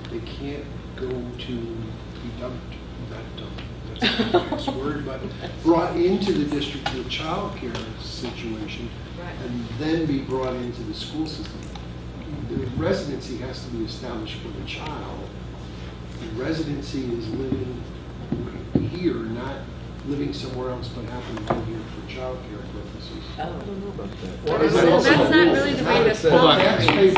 Speaker 14: They can't go to be dumped, not dumped, that's not the nice word, but brought into the district to a child care situation and then be brought into the school system. The residency has to be established for the child. The residency is living here, not living somewhere else, but happen to be here for child care purposes.
Speaker 13: Oh.
Speaker 2: I don't know about that.
Speaker 10: Well, that's not really the way this
Speaker 14: Tax
Speaker 10: policy reads.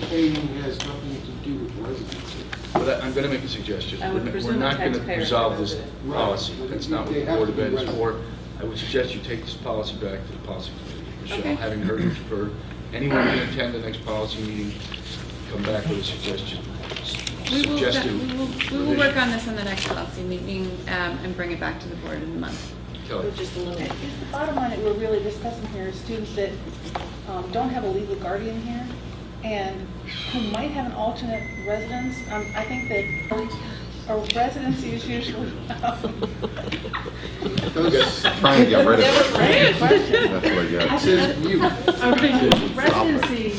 Speaker 14: paying has nothing to do with residency.
Speaker 11: But I'm going to make a suggestion.
Speaker 13: I would
Speaker 11: We're
Speaker 13: presume
Speaker 11: not
Speaker 13: a
Speaker 11: going to
Speaker 13: taxpayer is a
Speaker 11: resolve this
Speaker 13: resident.
Speaker 11: policy.
Speaker 14: Right.
Speaker 11: That's not what
Speaker 14: They
Speaker 11: the
Speaker 14: have
Speaker 11: Board
Speaker 14: to
Speaker 11: of
Speaker 14: be
Speaker 11: Ed is
Speaker 14: resident.
Speaker 11: for. I would suggest you take this policy back to the policy committee. Michelle,
Speaker 10: Okay.
Speaker 11: having heard it for anyone who can attend the next policy meeting, come back with a suggestion.
Speaker 10: We will
Speaker 11: revision.
Speaker 10: work on this on the next policy meeting and bring it back to the board in a month.
Speaker 11: Kelly.
Speaker 3: We'll just eliminate.
Speaker 17: The bottom line that we're really discussing here is students that don't have a legal guardian here and who might have an alternate residence. I think that a residency is usually.
Speaker 15: Trying to get rid of
Speaker 17: Never
Speaker 15: it.
Speaker 17: raised a question.
Speaker 15: That's what, yeah.
Speaker 14: It says you.
Speaker 17: Residency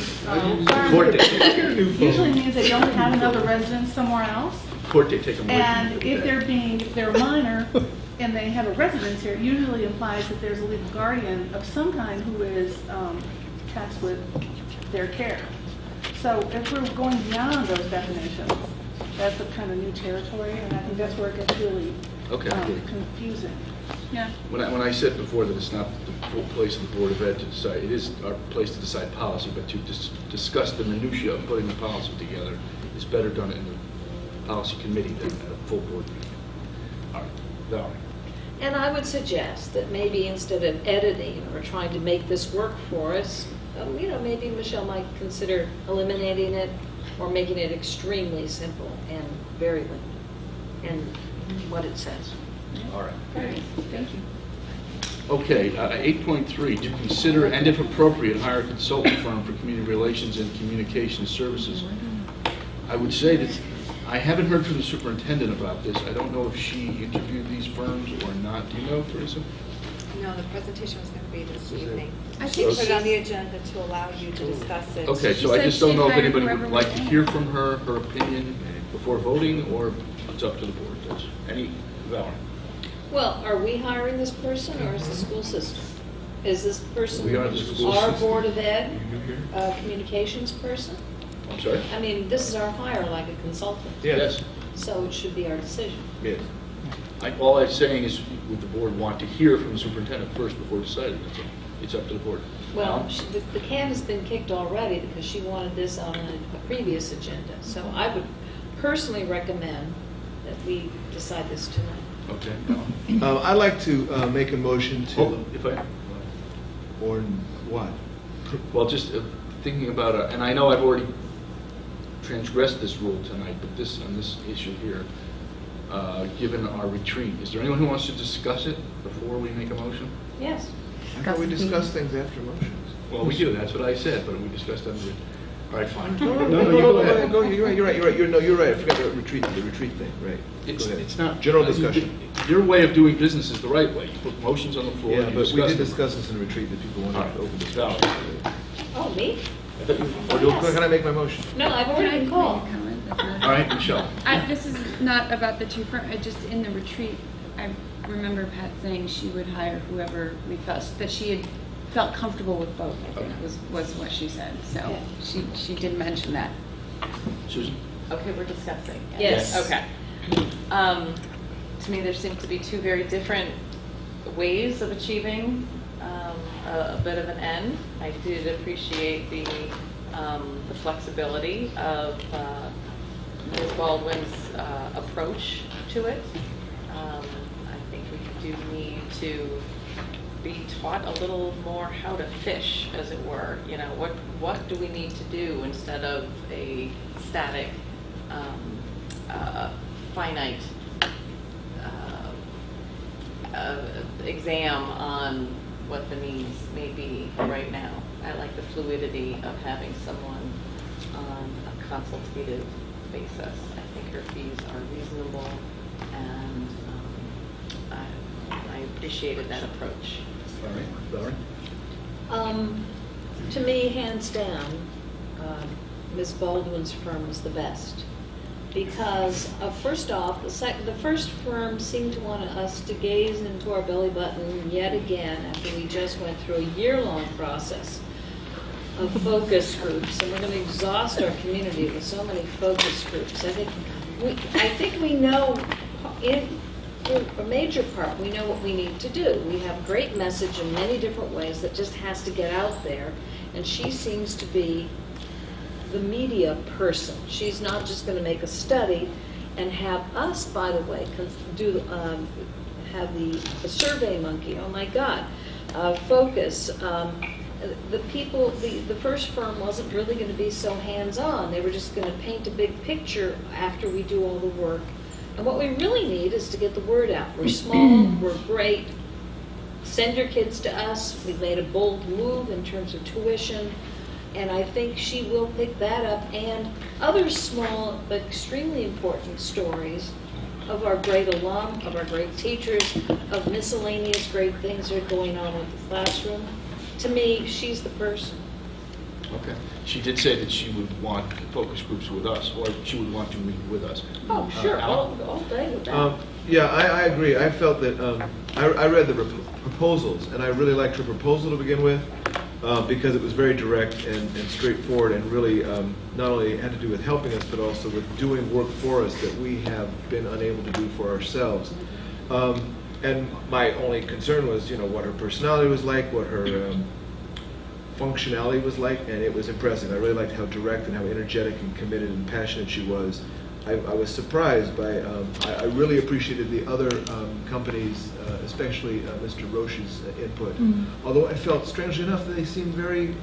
Speaker 11: Court date.
Speaker 17: usually means they don't have another residence somewhere else.
Speaker 11: Court date, take them away from
Speaker 17: And
Speaker 11: you.
Speaker 17: if they're a minor and they have a residence here, it usually implies that there's a legal guardian of some kind who is tasked with their care. So if we're going beyond those definitions, that's a kind of new territory, and I think that's where it gets really
Speaker 11: Okay.
Speaker 17: confusing.
Speaker 10: Yeah.
Speaker 11: When I said before that it's not the place of the Board of Ed to decide, it is our place to decide policy, but to discuss the minutia of putting the policy together is better done in the policy committee than at a full board meeting. All right, Valerie.
Speaker 3: And I would suggest that maybe instead of editing or trying to make this work for us, maybe Michelle might consider eliminating it or making it extremely simple and very limited in what it says.
Speaker 11: All right.
Speaker 10: Thank you.
Speaker 11: Okay, 8.3, to consider and if appropriate, hire a consultant firm for community relations and communication services. I would say that I haven't heard from the superintendent about this. I don't know if she interviewed these firms or not. Do you know, Teresa?
Speaker 12: No, the presentation was going to be this evening.
Speaker 10: I
Speaker 12: She
Speaker 10: think
Speaker 12: put it on the
Speaker 10: she's-
Speaker 12: agenda to allow you to discuss it.
Speaker 11: Okay,
Speaker 10: She
Speaker 11: so I
Speaker 10: said
Speaker 11: just don't
Speaker 10: she'd
Speaker 11: know if
Speaker 10: hire
Speaker 11: anybody
Speaker 10: whoever
Speaker 11: would like
Speaker 10: went
Speaker 11: to
Speaker 10: in.
Speaker 11: hear from her opinion before voting, or it's up to the board. That's any, Valerie?
Speaker 3: Well, are we hiring this person, or is the school system? Is this person
Speaker 11: We are the school
Speaker 3: our
Speaker 11: system.
Speaker 3: Board of Ed communications person?
Speaker 11: I'm sorry?
Speaker 3: I mean, this is our hire, like a consultant.
Speaker 11: Yes.
Speaker 3: So it should be our decision.
Speaker 11: Yes. All I'm saying is, would the board want to hear from the superintendent first before deciding? That's all. It's up to the board.
Speaker 3: Well, the can has been kicked already because she wanted this on a previous agenda. So I would personally recommend that we decide this tonight.
Speaker 11: Okay.
Speaker 2: I'd like to make a motion to.
Speaker 11: Hold on, if I.
Speaker 2: Or what?
Speaker 11: Well, just thinking about, and I know I've already transgressed this rule tonight, but on this issue here, given our retreat, is there anyone who wants to discuss it before we make a motion?
Speaker 3: Yes.
Speaker 2: I thought we discuss things after motions.
Speaker 11: Well, we do. That's what I said, but we discussed under it. All right, fine.
Speaker 2: No, you go ahead. Go, you're right. You're right. I forgot the retreat thing. Right.
Speaker 11: It's not
Speaker 2: general discussion.
Speaker 11: Your way of doing business is the right way. You put motions on the floor.
Speaker 2: Yeah,
Speaker 11: and you
Speaker 2: but we did
Speaker 11: them.
Speaker 2: discuss this in retreat that people wanted to open discussion.
Speaker 3: Oh, me?
Speaker 2: Can I make my motion?
Speaker 3: No, I've already been called.
Speaker 11: All right, Michelle.
Speaker 10: This is not about the two firms. Just in the retreat, I remember Pat saying she would hire whoever we felt that she had felt comfortable with both. I think was what she said. So she did mention that.
Speaker 11: Susan.
Speaker 13: Okay, we're discussing.
Speaker 3: Yes.
Speaker 13: Okay. To me, there seem to be two very different ways of achieving a bit of an end. I did appreciate the flexibility of Ms. Baldwin's approach to it. I think we do need to be taught a little more how to fish, as it were. You know, what do we need to do instead of a static, finite exam on what the needs may be right now. I like the fluidity of having someone on a consultative basis. I think her fees are reasonable, and I appreciated that approach.
Speaker 11: All right, Valerie?
Speaker 3: To me, hands down, Ms. Baldwin's firm was the best. Because first off, the first firm seemed to want us to gaze into our belly button yet again after we just went through a year-long process of focus groups, and we're going to exhaust our community with so many focus groups. I think we know, in a major part, we know what we need to do. We have a great message in many different ways that just has to get out there, and she seems to be the media person. She's not just going to make a study and have us, by the way, have the Survey Monkey. Oh my God, focus. The people, the first firm wasn't really going to be so hands-on. They were just going to paint a big picture after we do all the work. And what we really need is to get the word out. We're small, we're great. Send your kids to us. We've made a bold move in terms of tuition. And I think she will pick that up and other small but extremely important stories of our great alum, of our great teachers, of miscellaneous great things that are going on with the classroom. To me, she's the person.
Speaker 11: Okay. She did say that she would want focus groups with us, or she would want to meet with us.
Speaker 3: Oh, sure, all day with that.
Speaker 2: Yeah, I agree. I felt that I read the proposals, and I really liked her proposal to begin with. Because it was very direct and straightforward, and really not only had to do with helping us, but also with doing work for us that we have been unable to do for ourselves. And my only concern was, what her personality was like, what her functionality was like, and it was impressive. I really liked how direct and how energetic and committed and passionate she was. I was surprised by, I really appreciated the other companies, especially Mr. Roche's input. Although I felt, strangely enough, that they seemed very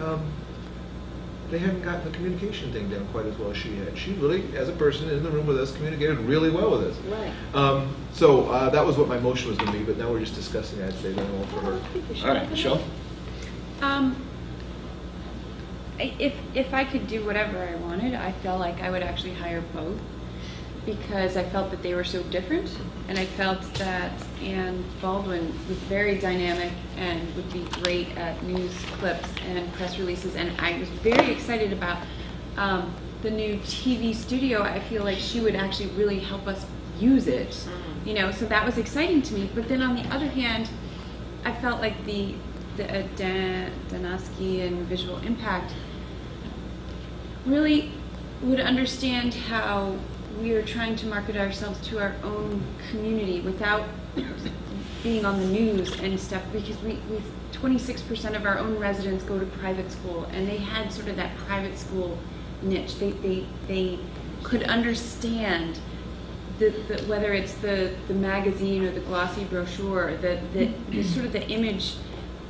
Speaker 2: they hadn't gotten the communication thing down quite as well as she had. She really, as a person in the room with us, communicated really well with us.
Speaker 3: Right.
Speaker 2: So that was what my motion was going to be, but now we're just discussing. I'd say then all for her.
Speaker 11: All right, Michelle?
Speaker 10: If I could do whatever I wanted, I felt like I would actually hire both, because I felt that they were so different, and I felt that Anne Baldwin was very dynamic and would be great at news clips and press releases, and I was very excited about the new TV studio. I feel like she would actually really help us use it, you know, so that was exciting to me. But then on the other hand, I felt like the Danaski and Visual Impact really would understand how we are trying to market ourselves to our own community without being on the news and stuff, because we 26% of our own residents go to private school, and they had sort of that private school niche. They could understand whether it's the magazine or the glossy brochure, the sort of the image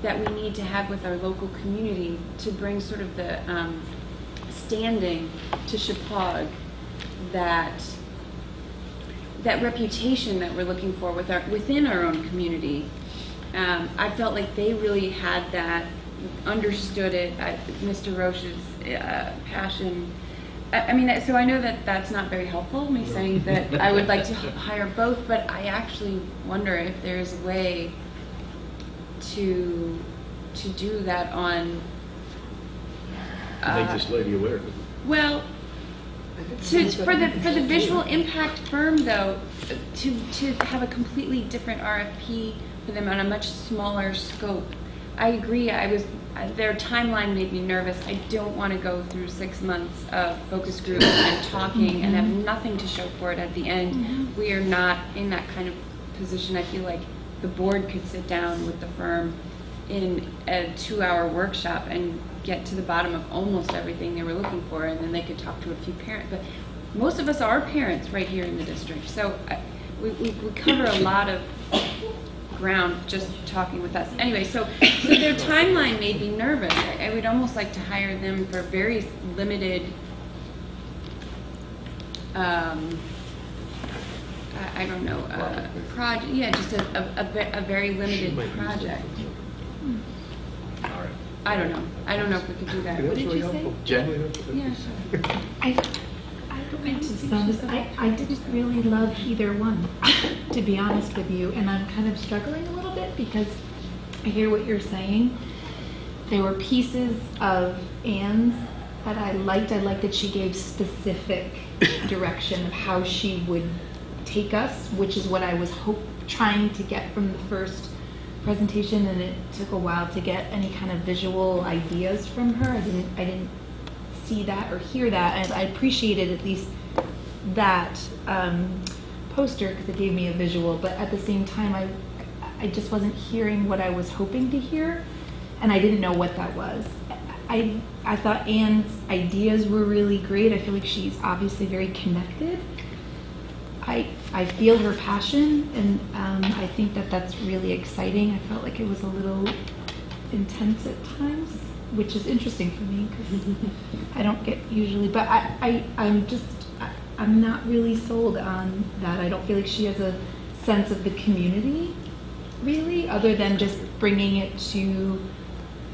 Speaker 10: that we need to have with our local community to bring sort of the standing to Chippewa, that reputation that we're looking for within our own community. I felt like they really had that, understood it. Mr. Roche's passion. I mean, so I know that that's not very helpful, me saying that I would like to hire both, but I actually wonder if there's a way to do that on.
Speaker 11: Make this lady aware.
Speaker 10: Well, for the Visual Impact firm, though, to have a completely different RFP for them on a much smaller scope. I agree. Their timeline made me nervous. I don't want to go through 6 months of focus groups and talking and have nothing to show for it at the end. We are not in that kind of position. I feel like the board could sit down with the firm in a 2-hour workshop and get to the bottom of almost everything they were looking for, and then they could talk to a few parents. But most of us are parents right here in the district, so we cover a lot of ground just talking with us. Anyway, so their timeline made me nervous. I would almost like to hire them for very limited, I don't know, project. Yeah, just a very limited project.
Speaker 11: All right.
Speaker 10: I don't know. I don't know if we could do that. What did you say?
Speaker 11: Jen?
Speaker 10: Yeah, sure.
Speaker 18: I didn't really love either one, to be honest with you, and I'm kind of struggling a little bit because I hear what you're saying. There were pieces of Anne's that I liked. I liked that she gave specific direction of how she would take us, which is what I was trying to get from the first presentation, and it took a while to get any kind of visual ideas from her. I didn't see that or hear that, and I appreciated at least that poster because it gave me a visual, but at the same time I just wasn't hearing what I was hoping to hear, and I didn't know what that was. I thought Anne's ideas were really great. I feel like she's obviously very connected. I feel her passion, and I think that that's really exciting. I felt like it was a little intense at times, which is interesting for me because I don't get usually, but I'm not really sold on that. I don't feel like she has a sense of the community, really, other than just bringing it to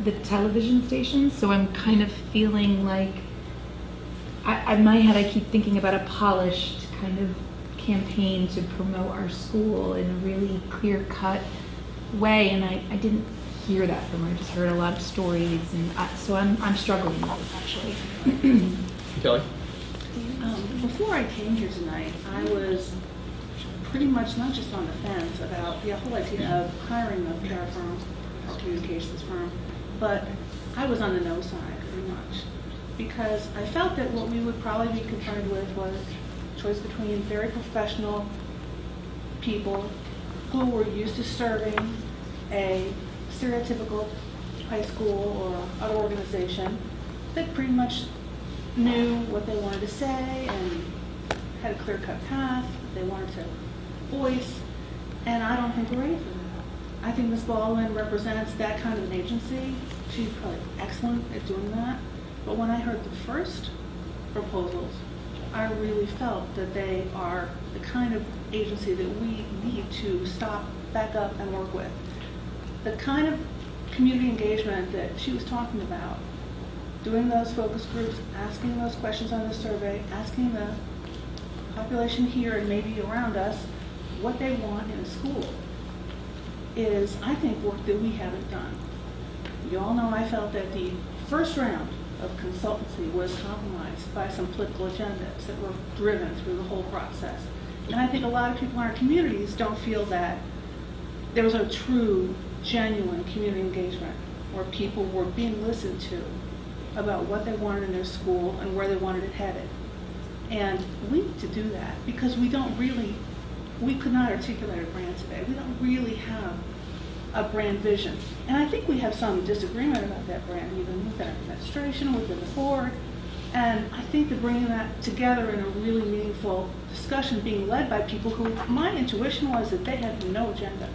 Speaker 18: the television stations. So I'm kind of feeling like, in my head, I keep thinking about a polished kind of campaign to promote our school in a really clear-cut way, and I didn't hear that from her. I just heard a lot of stories, and so I'm struggling with this actually.
Speaker 11: Kelly?
Speaker 17: Before I came here tonight, I was pretty much not just on the fence about the whole idea of hiring a PR firm or communications firm, but I was on the no side pretty much, because I felt that what we would probably be confronted with was choice between very professional people who were used to serving a stereotypical high school or other organization that pretty much knew what they wanted to say and had a clear-cut path they wanted to voice, and I don't think we're ready for that. I think Ms. Baldwin represents that kind of an agency. She's probably excellent at doing that. But when I heard the first proposals, I really felt that they are the kind of agency that we need to stop, back up, and work with. The kind of community engagement that she was talking about, doing those focus groups, asking those questions on the survey, asking the population here and maybe around us what they want in a school, is, I think, work that we haven't done. You all know I felt that the first round of consultancy was compromised by some political agendas that were driven through the whole process. And I think a lot of people in our communities don't feel that there was a true, genuine community engagement where people were being listened to about what they wanted in their school and where they wanted it headed. And we need to do that because we could not articulate a brand today. We don't really have a brand vision. And I think we have some disagreement about that brand, even within our administration, within the board. And I think that bringing that together in a really meaningful discussion being led by people who, my intuition was that they had no agenda.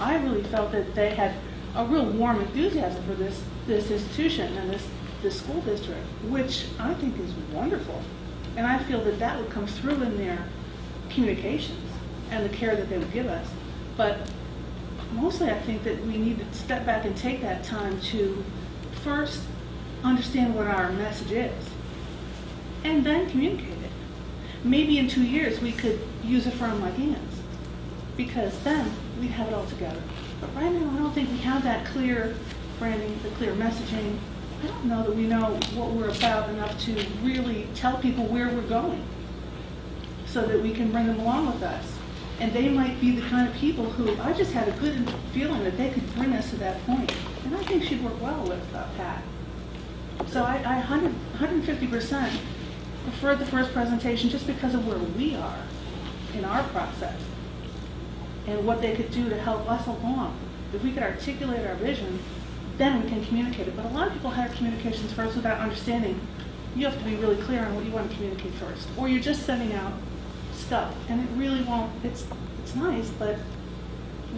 Speaker 17: I really felt that they had a real warm enthusiasm for this institution and this school district, which I think is wonderful. And I feel that that would come through in their communications and the care that they would give us. But mostly I think that we need to step back and take that time to first understand what our message is and then communicate it. Maybe in 2 years we could use a firm like Ian's because then we'd have it all together. But right now I don't think we have that clear branding, the clear messaging. I don't know that we know what we're about enough to really tell people where we're going so that we can bring them along with us. And they might be the kind of people who, I just had a good feeling that they could bring us to that point. And I think she'd work well with Pat. So I 150% preferred the first presentation just because of where we are in our process and what they could do to help us along. If we could articulate our vision, then we can communicate it. But a lot of people have communications first without understanding. You have to be really clear on what you want to communicate first. Or you're just sending out stuff, and it really won't, it's nice, but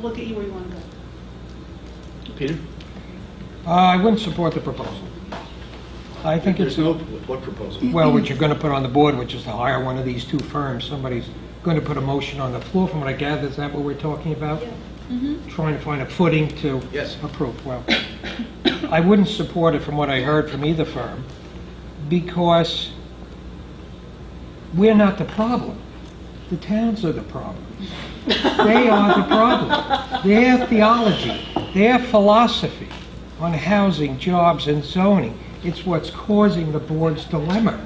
Speaker 17: we'll get you where you want to go.
Speaker 2: Peter?
Speaker 16: I wouldn't support the proposal. I think
Speaker 2: There's no, what proposal?
Speaker 16: Well, what you're going to put on the board, which is to hire one of these two firms. Somebody's going to put a motion on the floor, from what I gather. Is that what we're talking about? Yeah. Trying to find a footing to approve. Well, I wouldn't support it from what I heard from either firm because we're not the problem. The towns are the problem. They are the problem. Their theology, their philosophy on housing, jobs, and zoning, it's what's causing the board's dilemma.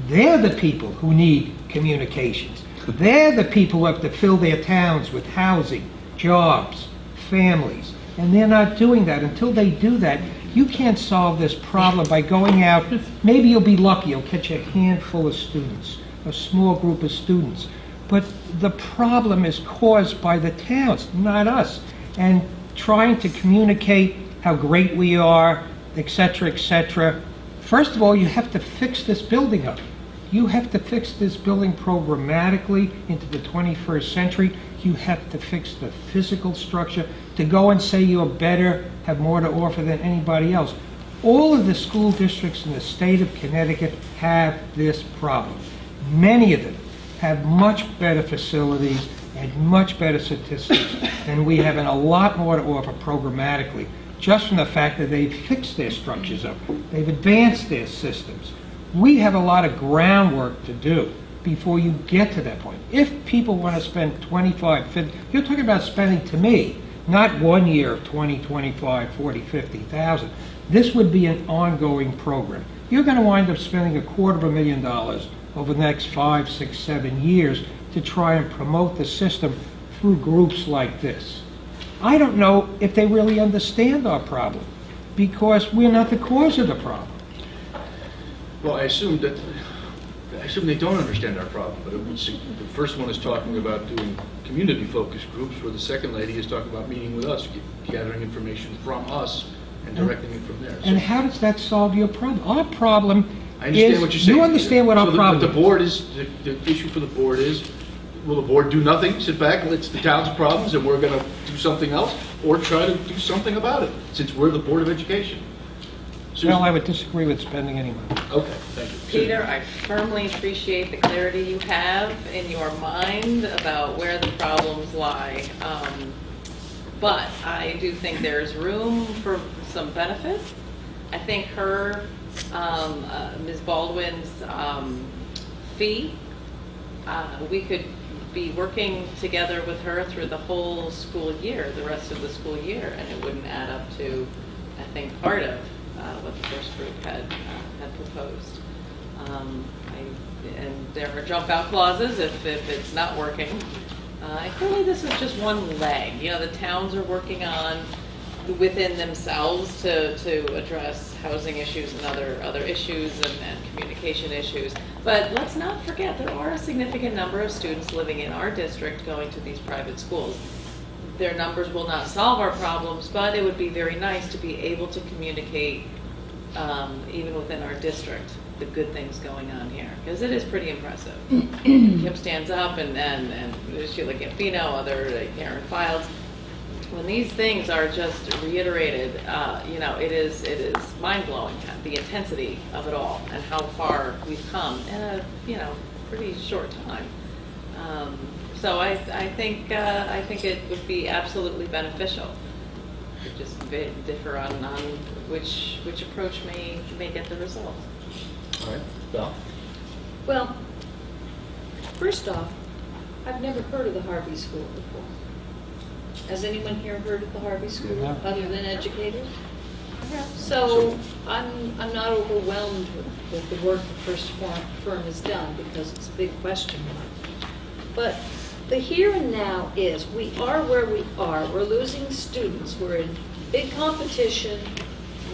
Speaker 16: They're the people who need communications. They're the people who have to fill their towns with housing, jobs, families, and they're not doing that. Until they do that, you can't solve this problem by going out. Maybe you'll be lucky, you'll catch a handful of students, a small group of students. But the problem is caused by the towns, not us. And trying to communicate how great we are, et cetera, et cetera. First of all, you have to fix this building up. You have to fix this building programmatically into the 21st century. You have to fix the physical structure to go and say you're better, have more to offer than anybody else. All of the school districts in the state of Connecticut have this problem. Many of them have much better facilities and much better statistics than we have, and a lot more to offer programmatically, just from the fact that they've fixed their structures up. They've advanced their systems. We have a lot of groundwork to do before you get to that point. If people want to spend 25, 50, you're talking about spending, to me, not 1 year of 20, 25, 40, 50,000. This would be an ongoing program. You're going to wind up spending $250,000 over the next 5, 6, 7 years to try and promote the system through groups like this. I don't know if they really understand our problem because we're not the cause of the problem.
Speaker 11: Well, I assume they don't understand our problem, but the first one is talking about doing community-focused groups, where the second lady is talking about meeting with us, gathering information from us and directing it from there.
Speaker 16: And how does that solve your problem? Our problem
Speaker 11: I understand
Speaker 16: is,
Speaker 11: what you're saying.
Speaker 16: you understand what our problem
Speaker 11: the board is. The issue for the board is, will the board do nothing, sit back, and it's the town's problems, and we're going to do something else, or try to do something about it, since we're the Board of Education?
Speaker 16: Well, I would disagree with spending any money.
Speaker 11: Okay, thank you.
Speaker 13: Peter, I firmly appreciate the clarity you have in your mind about where the problems lie. But I do think there's room for some benefit. I think Ms. Baldwin's fee, we could be working together with her through the whole school year, the rest of the school year, and it wouldn't add up to, I think, part of what the first group had proposed. And there are jump out clauses if it's not working. Clearly this is just one leg. You know, the towns are working on within themselves to address housing issues and other issues and communication issues. But let's not forget there are a significant number of students living in our district going to these private schools. Their numbers will not solve our problems, but it would be very nice to be able to communicate even within our district the good things going on here, because it is pretty impressive. Kim stands up and Sheila Gambino, other Karen Files. When these things are just reiterated, it is mind-blowing, the intensity of it all and how far we've come in a pretty short time. So I think it would be absolutely beneficial. We just differ on which approach may get the result.
Speaker 11: All right, Val?
Speaker 3: Well, first off, I've never heard of the Harvey School before. Has anyone here heard of the Harvey School other than educators? So I'm not overwhelmed with the work the first firm has done because it's a big question mark. But the here and now is we are where we are. We're losing students. We're in big competition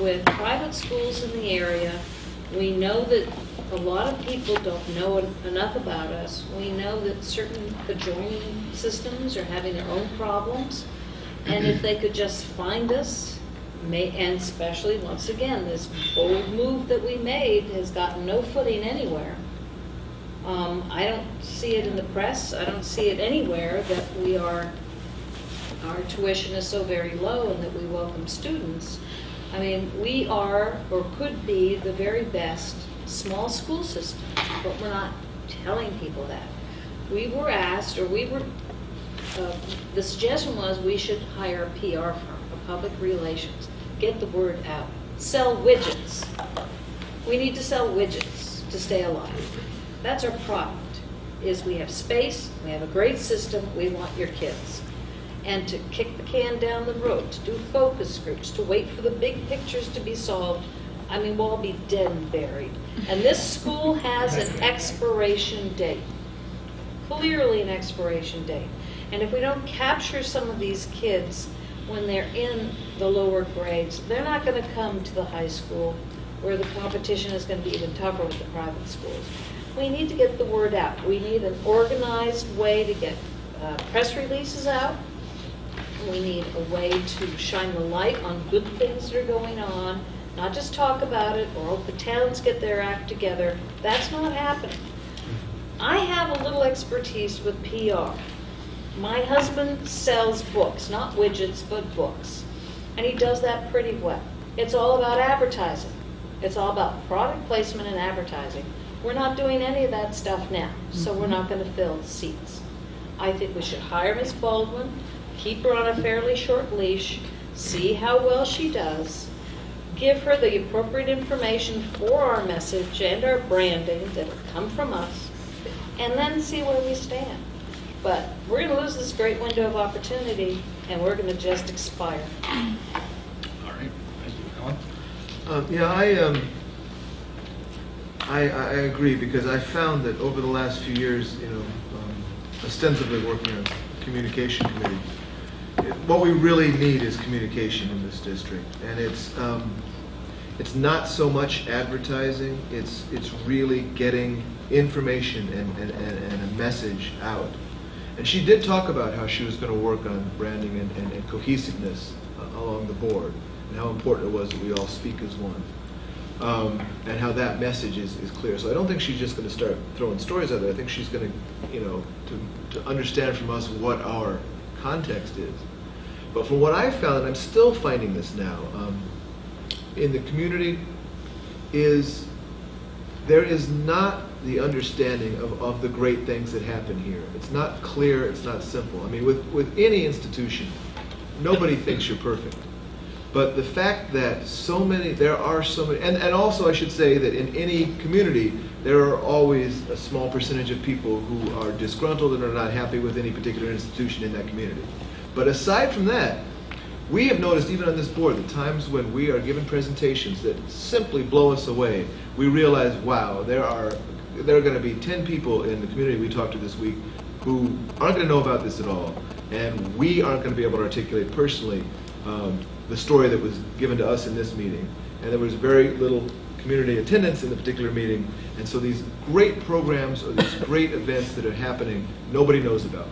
Speaker 3: with private schools in the area. We know that a lot of people don't know enough about us. We know that certain adjoining systems are having their own problems. And if they could just find us, and especially, once again, this bold move that we made has gotten no footing anywhere. I don't see it in the press. I don't see it anywhere that our tuition is so very low and that we welcome students. I mean, we are, or could be, the very best small school system, but we're not telling people that. We were asked, or the suggestion was we should hire a PR firm, a public relations, get the word out, sell widgets. We need to sell widgets to stay alive. That's our product, is we have space, we have a great system, we want your kids. And to kick the can down the road, to do focus groups, to wait for the big pictures to be solved, I mean, we'll all be dead and buried. And this school has an expiration date, clearly an expiration date. And if we don't capture some of these kids when they're in the lower grades, they're not going to come to the high school where the competition is going to be even tougher with the private schools. We need to get the word out. We need an organized way to get press releases out. We need a way to shine the light on good things that are going on, not just talk about it or hope the towns get their act together. That's not happening. I have a little expertise with PR. My husband sells books, not widgets, but books. And he does that pretty well. It's all about advertising. It's all about product placement and advertising. We're not doing any of that stuff now, so we're not going to fill seats. I think we should hire Ms. Baldwin, keep her on a fairly short leash, see how well she does, give her the appropriate information for our message and our branding that will come from us, and then see where we stand. But we're going to lose this great window of opportunity, and we're going to just expire.
Speaker 11: All right. Thank you. Alan?
Speaker 2: Yeah, I agree, because I found that over the last few years, ostensibly working on a communication committee, what we really need is communication in this district, and it's not so much advertising. It's really getting information and a message out. And she did talk about how she was going to work on branding and cohesiveness along the board, and how important it was that we all speak as one, and how that message is clear. So I don't think she's just going to start throwing stories out there. I think she's going to, to understand from us what our context is. But from what I've found, and I'm still finding this now, in the community is there is not the understanding of the great things that happen here. It's not clear, it's not simple. I mean, with any institution, nobody thinks you're perfect. But the fact that there are so many, and also I should say that in any community, there are always a small percentage of people who are disgruntled and are not happy with any particular institution in that community. But aside from that, we have noticed even on this board, the times when we are given presentations that simply blow us away, we realize, wow, there are going to be 10 people in the community we talked to this week who aren't going to know about this at all, and we aren't going to be able to articulate personally the story that was given to us in this meeting. And there was very little community attendance in the particular meeting, and so these great programs or these great events that are happening, nobody knows about.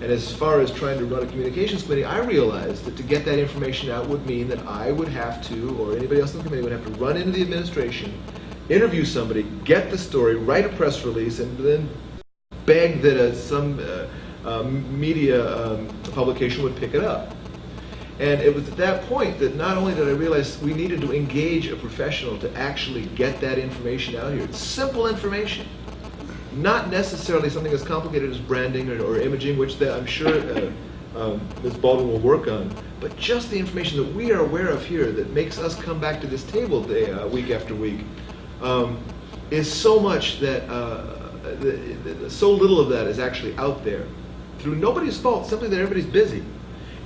Speaker 2: And as far as trying to run a communications committee, I realized that to get that information out would mean that I would have to, or anybody else in the committee would have to run into the administration, interview somebody, get the story, write a press release, and then beg that some media publication would pick it up. And it was at that point that not only did I realize we needed to engage a professional to actually get that information out here. It's simple information. Not necessarily something as complicated as branding or imaging, which I'm sure Ms. Baldwin will work on, but just the information that we are aware of here that makes us come back to this table week after week is so much that so little of that is actually out there through nobody's fault, simply that everybody's busy.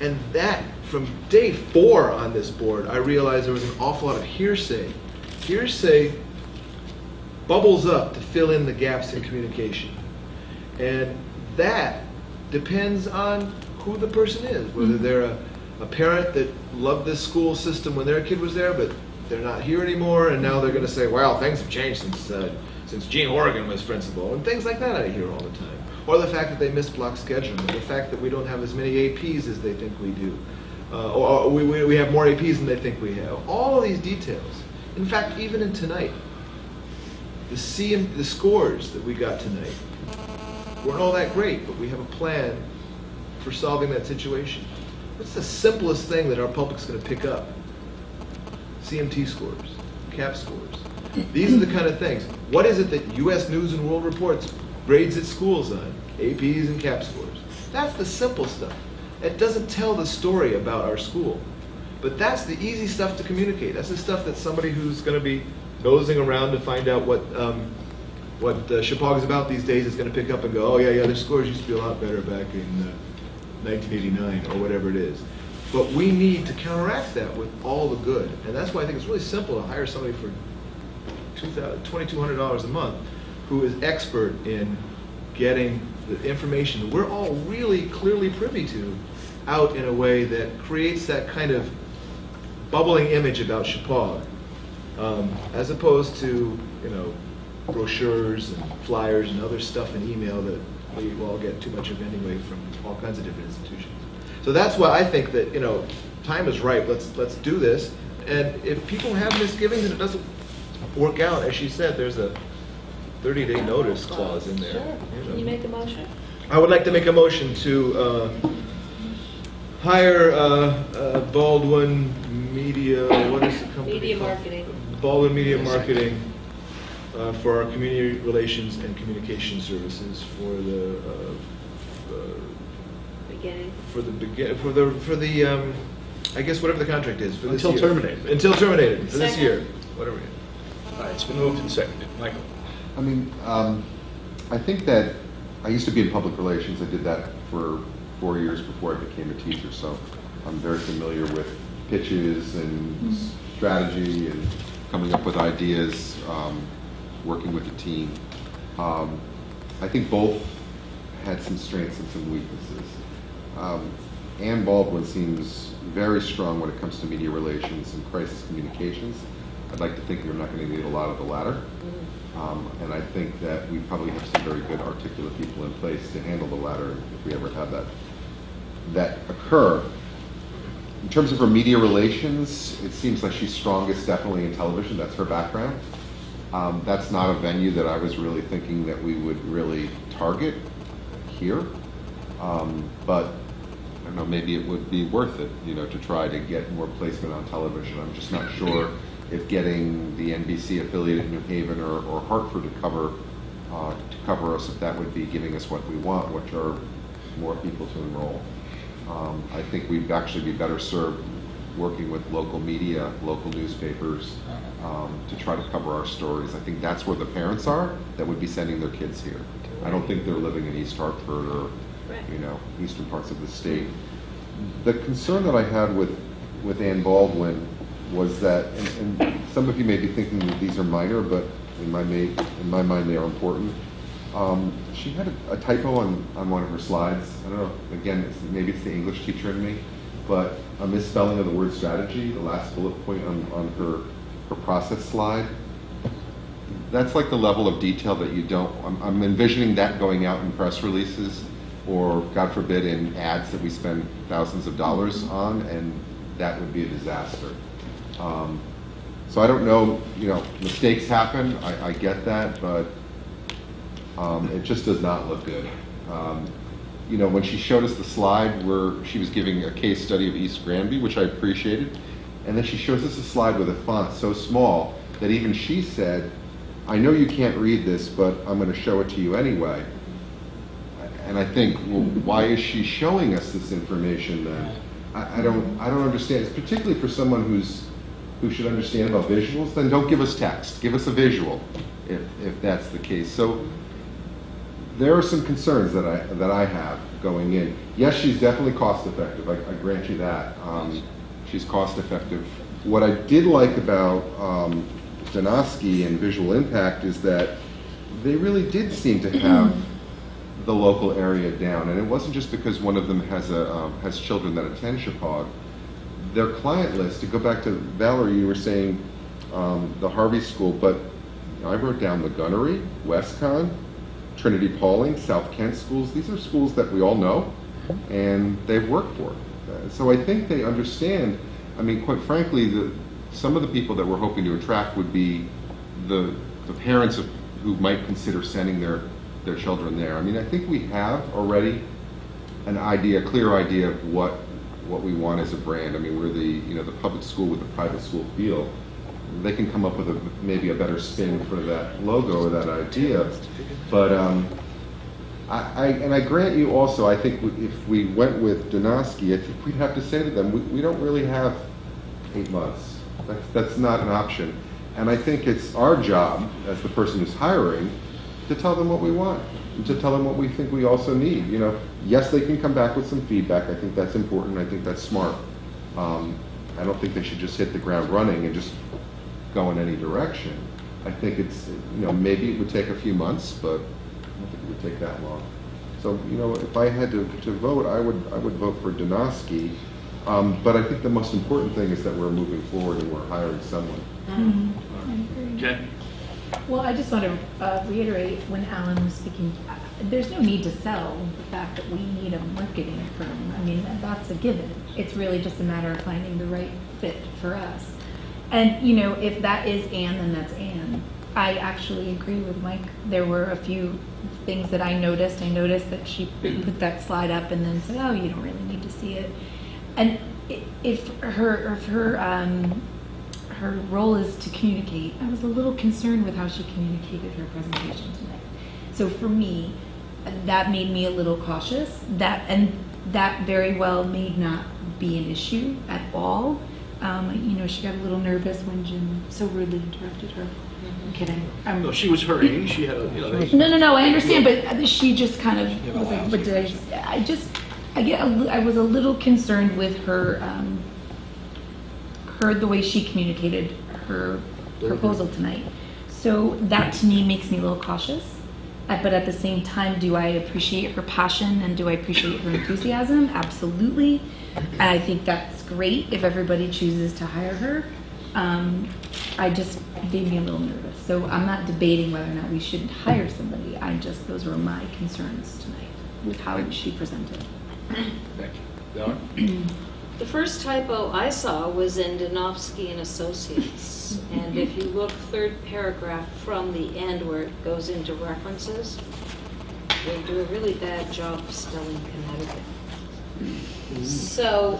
Speaker 2: And that, from day 4 on this board, I realized there was an awful lot of hearsay. Hearsay bubbles up to fill in the gaps in communication. And that depends on who the person is, whether they're a parent that loved this school system when their kid was there, but they're not here anymore, and now they're going to say, well, things have changed since Gene Horrigan was principal, and things like that I hear all the time. Or the fact that they missed block scheduling, or the fact that we don't have as many APs as they think we do, or we have more APs than they think we have. All of these details. In fact, even in tonight, the scores that we got tonight weren't all that great, but we have a plan for solving that situation. What's the simplest thing that our public's going to pick up? CMT scores, CAP scores. These are the kind of things. What is it that U.S. News and World Reports grades its schools on? APs and CAP scores. That's the simple stuff. It doesn't tell the story about our school. But that's the easy stuff to communicate. That's the stuff that somebody who's going to be nosing around to find out what Chappaqua is about these days is going to pick up and go, oh yeah, their scores used to be a lot better back in 1989 or whatever it is. But we need to counteract that with all the good. And that's why I think it's really simple to hire somebody for $2,200 a month who is expert in getting the information that we're all really clearly privy to out in a way that creates that kind of bubbling image about Chappaqua, as opposed to, brochures and flyers and other stuff in email that we all get too much of anyway from all kinds of different institutions. So that's why I think that, time is ripe. Let's do this. And if people have misgivings and it doesn't work out, as she said, there's a 30-day notice clause in there.
Speaker 3: Sure. Can you make a motion?
Speaker 2: I would like to make a motion to hire Baldwin Media, what is the company?
Speaker 3: Media Marketing.
Speaker 2: Baldwin Media Marketing for our community relations and communication services for the I guess whatever the contract is for this year.
Speaker 11: Until terminated.
Speaker 2: Until terminated for this year, whatever.
Speaker 11: All right, it's been moved and seconded. Michael.
Speaker 15: I mean, I think that I used to be in public relations. I did that for 4 years before I became a teacher, so I'm very familiar with pitches and strategy and coming up with ideas, working with a team. I think both had some strengths and some weaknesses. Ann Baldwin seems very strong when it comes to media relations and crisis communications. I'd like to think you're not going to need a lot of the latter. And I think that we probably have some very good articulate people in place to handle the latter if we ever have that occur. In terms of her media relations, it seems like she's strongest definitely in television. That's her background. That's not a venue that I was really thinking that we would really target here. But I don't know, maybe it would be worth it, to try to get more placement on television. I'm just not sure if getting the NBC affiliate in New Haven or Hartford to cover us, if that would be giving us what we want, which are more people to enroll. I think we'd actually be better served working with local media, local newspapers, to try to cover our stories. I think that's where the parents are that would be sending their kids here. I don't think they're living in East Hartford or, eastern parts of the state. The concern that I had with Ann Baldwin was that, and some of you may be thinking that these are minor, but in my mind they are important. She had a typo on one of her slides. I don't know, again, maybe it's the English teacher in me, but a misspelling of the word strategy, the last bullet point on her process slide. That's like the level of detail that you don't, I'm envisioning that going out in press releases or, God forbid, in ads that we spend thousands of dollars on, and that would be a disaster. So I don't know, mistakes happen, I get that, but it just does not look good. When she showed us the slide where she was giving a case study of East Granby, which I appreciated, and then she shows us a slide with a font so small that even she said, I know you can't read this, but I'm going to show it to you anyway. And I think, well, why is she showing us this information then? I don't understand. It's particularly for someone who should understand about visuals. Then don't give us text. Give us a visual, if that's the case. So there are some concerns that I have going in. Yes, she's definitely cost effective. I grant you that. She's cost effective. What I did like about Donosky and Visual Impact is that they really did seem to have the local area down, and it wasn't just because one of them has children that attend Chapag. Their client list, to go back to Valerie, you were saying the Harvey School, but I wrote down the Gunnery, WestCon, Trinity Pauling, South Kent schools. These are schools that we all know and they've worked for. So I think they understand. I mean, quite frankly, some of the people that we're hoping to attract would be the parents who might consider sending their children there. I mean, I think we have already a clear idea of what we want as a brand. I mean, we're the public school with the private school feel. They can come up with maybe a better spin for that logo or that idea. But I grant you also, I think if we went with Donosky, I think we'd have to say to them, we don't really have 8 months. That's not an option. And I think it's our job, as the person who's hiring, to tell them what we want, and to tell them what we think we also need. Yes, they can come back with some feedback. I think that's important. I think that's smart. I don't think they should just hit the ground running and just go in any direction. I think it's, maybe it would take a few months, but I don't think it would take that long. So, if I had to vote, I would vote for Donosky. But I think the most important thing is that we're moving forward and we're hiring someone.
Speaker 5: Jen?
Speaker 18: Well, I just want to reiterate when Alan was speaking, there's no need to sell the fact that we need a marketing firm. I mean, that's a given. It's really just a matter of finding the right fit for us. And, if that is Anne, then that's Anne. I actually agree with Mike. There were a few things that I noticed. I noticed that she put that slide up and then said, oh, you don't really need to see it. And if her role is to communicate, I was a little concerned with how she communicated her presentation tonight. So for me, that made me a little cautious. That very well may not be an issue at all. She got a little nervous when Jim so rudely interrupted her. I'm kidding.
Speaker 11: No, she was hurrying. She had
Speaker 18: No, I understand, but she just kind of was like, what did I was a little concerned with her, the way she communicated her proposal tonight. So that to me makes me a little cautious. But at the same time, do I appreciate her passion and do I appreciate her enthusiasm? Absolutely. And I think that's great if everybody chooses to hire her. I just made me a little nervous. So I'm not debating whether or not we shouldn't hire somebody. Those were my concerns tonight with how she presented.
Speaker 11: Thank you.
Speaker 3: The first typo I saw was in Donosky and Associates. And if you look third paragraph from the end where it goes into references, they do a really bad job of spelling Connecticut. So,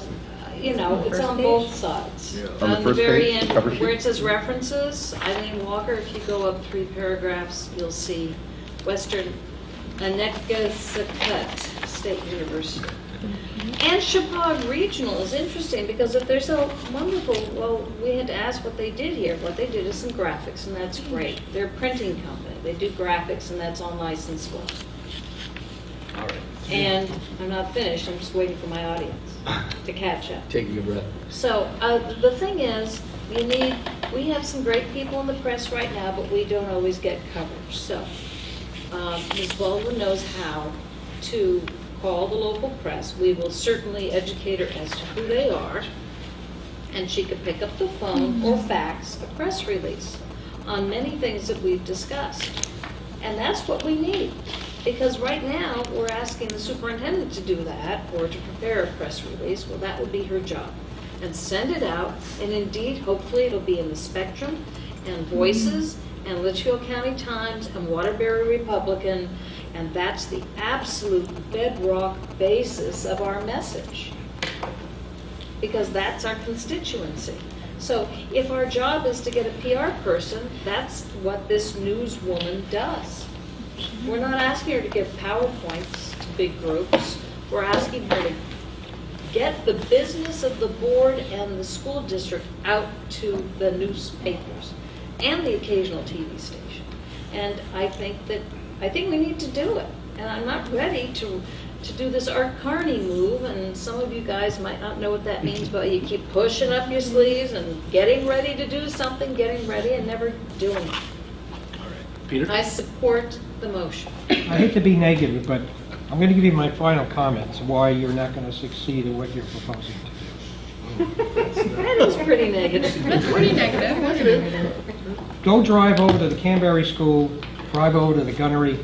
Speaker 3: you know, it's on both sides.
Speaker 2: Yeah.
Speaker 15: On the
Speaker 3: On the
Speaker 15: first
Speaker 3: very
Speaker 15: page,
Speaker 3: end,
Speaker 15: cover
Speaker 3: where
Speaker 15: sheet?
Speaker 3: it says references, Eileen Walker, if you go up 3 paragraphs, you'll see Western Connecticut State University. And Chippewa Regional is interesting because if they're so wonderful, well, we had to ask what they did here. What they did is some graphics, and that's great. They're a printing company. They do graphics, and that's all nice and swell.
Speaker 11: All right.
Speaker 3: And I'm not finished. I'm just waiting for my audience to catch up.
Speaker 11: Taking a breath.
Speaker 3: So the thing is, we have some great people in the press right now, but we don't always get coverage. So Ms. Baldwin knows how to call the local press. We will certainly educate her as to who they are, and she could pick up the phone or fax a press release on many things that we've discussed. And that's what we need. Because right now, we're asking the superintendent to do that, or to prepare a press release. Well, that would be her job. And send it out, and indeed, hopefully, it'll be in the Spectrum, and Voices, and Litchfield County Times, and Waterbury Republican, and that's the absolute bedrock basis of our message. Because that's our constituency. So if our job is to get a PR person, that's what this newswoman does. We're not asking her to give PowerPoints to big groups. We're asking her to get the business of the board and the school district out to the newspapers and the occasional TV station. And I think we need to do it. And I'm not ready to do this Art Carney move, and some of you guys might not know what that means, but you keep pushing up your sleeves and getting ready to do something, getting ready and never doing it.
Speaker 11: Peter?
Speaker 3: I support the motion.
Speaker 16: I hate to be negative, but I'm going to give you my final comments why you're not going to succeed in what you're proposing to do.
Speaker 3: That is pretty negative.
Speaker 10: That's pretty negative.
Speaker 16: Go drive over to the Canterbury School, drive over to the Gunnery,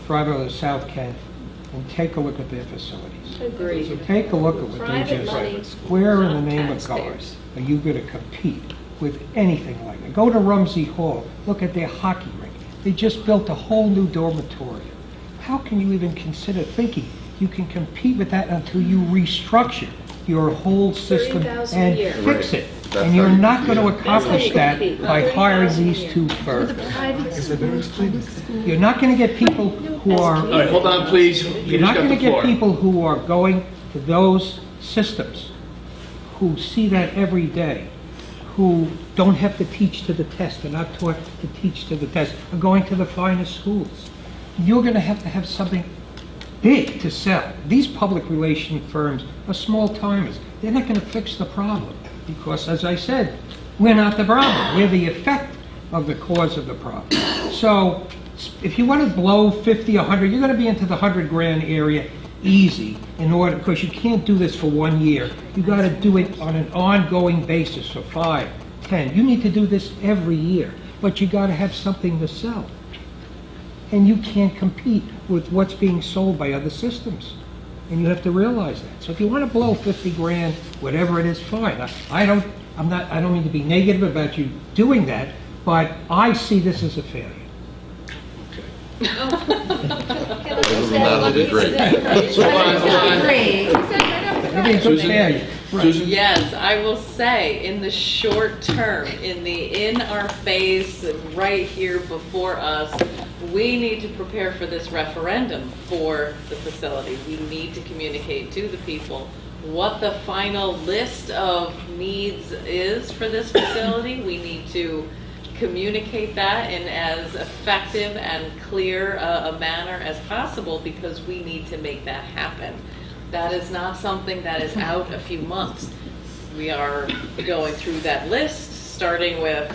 Speaker 16: drive over to South Kent, and take a look at their facilities.
Speaker 3: Agreed.
Speaker 16: Take a look at what they
Speaker 3: Private
Speaker 16: just
Speaker 3: money,
Speaker 16: Where in
Speaker 3: not
Speaker 16: the name of God
Speaker 3: taxpayers.
Speaker 16: are you going to compete with anything like that? Go to Rumsey Hall, look at their hockey rink. They just built a whole new dormitory. How can you even consider thinking you can compete with that until you restructure your whole system
Speaker 3: $30,000 a
Speaker 16: and
Speaker 3: year.
Speaker 16: fix it?
Speaker 15: That's
Speaker 16: And you're
Speaker 15: how you
Speaker 16: not going to
Speaker 15: compete.
Speaker 16: accomplish that
Speaker 3: That's how you
Speaker 16: by
Speaker 3: compete.
Speaker 16: hiring
Speaker 3: $30,000 a
Speaker 16: these
Speaker 3: year.
Speaker 16: two firms. You're not going to get people who are...
Speaker 11: All right, hold on, please.
Speaker 16: You're
Speaker 11: Peter's
Speaker 16: not
Speaker 11: got
Speaker 16: going to
Speaker 11: the
Speaker 16: get
Speaker 11: floor.
Speaker 16: people who are going to those systems, who see that every day, who don't have to teach to the test, they're not taught to teach to the test, are going to the finest schools. You're going to have something big to sell. These public relation firms are small timers. They're not going to fix the problem because, as I said, we're not the problem. We're the effect of the cause of the problem. So if you want to blow 50, 100, you're going to be into the 100 grand area easy in order, because you can't do this for 1 year. You got to do it on an ongoing basis for 5, 10. You need to do this every year, but you got to have something to sell. And you can't compete with what's being sold by other systems. And you have to realize that. So if you want to blow 50 grand, whatever it is, fine. I don't mean to be negative about you doing that, but I see this as a failure. Everything's a failure.
Speaker 11: Susan?
Speaker 13: Yes, I will say, in the short term, in our phase right here before us, we need to prepare for this referendum for the facility. We need to communicate to the people what the final list of needs is for this facility. We need to communicate that in as effective and clear a manner as possible, because we need to make that happen. That is not something that is out a few months. We are going through that list, starting with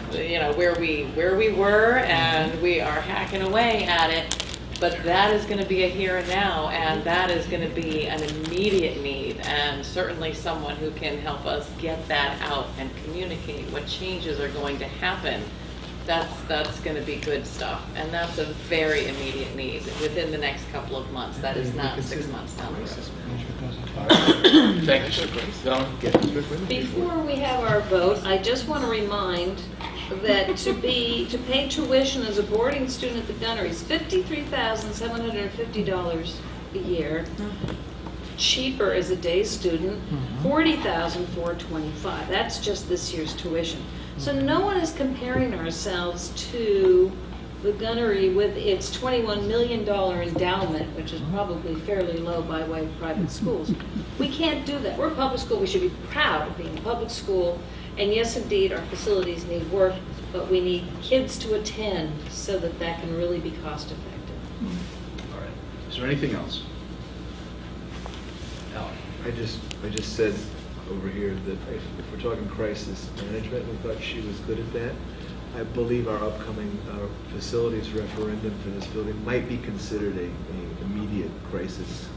Speaker 13: where we were, and we are hacking away at it. But that is going to be a here and now, and that is going to be an immediate need, and certainly someone who can help us get that out and communicate what changes are going to happen. That's going to be good stuff, and that's a very immediate need within the next couple of months. That is not 6 months down the road.
Speaker 11: Thank you, sir.
Speaker 3: Before we have our vote, I just want to remind that to pay tuition as a boarding student at the Gunnery is $53,750 a year. cheaper as a day student, $40,425. That's just this year's tuition. So no one is comparing ourselves to the gunnery with its $21 million endowment, which is probably fairly low by way of private schools. We can't do that. We're a public school. We should be proud of being a public school. And yes, indeed, our facilities need work, but we need kids to attend so that that can really be cost effective.
Speaker 11: All right. Is there anything else? Alan?
Speaker 2: I just said over here that if we're talking crisis management, we thought she was good at that. I believe our upcoming facilities referendum for this building might be considered a immediate crisis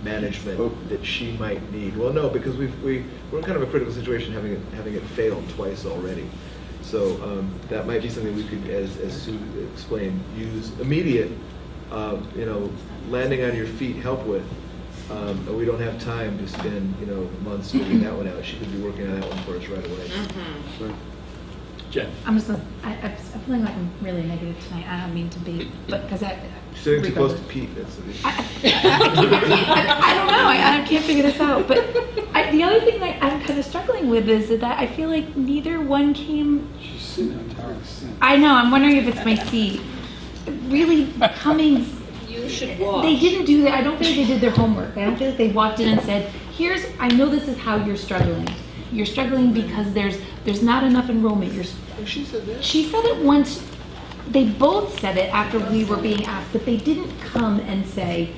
Speaker 2: management that she might need. Well, no, because we're in kind of a critical situation, having it failed twice already. So that might be something we could, as Sue explained, use immediate, landing on your feet help with. We don't have time to spend months figuring that one out. She could be working on that one for us right away.
Speaker 11: Sure. Jen.
Speaker 18: I'm feeling like I'm really negative tonight. I don't mean to be, but because
Speaker 2: Sitting too close to Pete, that's the issue.
Speaker 18: I don't know. I can't figure this out. But the other thing that I'm kind of struggling with is that I feel like neither one came.
Speaker 14: She's sitting on Tara's seat.
Speaker 18: I know. I'm wondering if it's my seat. Really, Cummings.
Speaker 3: You should watch.
Speaker 18: They didn't do that. I don't think they did their homework. I don't feel like they walked in and said, I know this is how you're struggling. You're struggling because there's not enough enrollment.
Speaker 2: She said that.
Speaker 18: She said it once. They both said it after we were being asked, but they didn't come and say,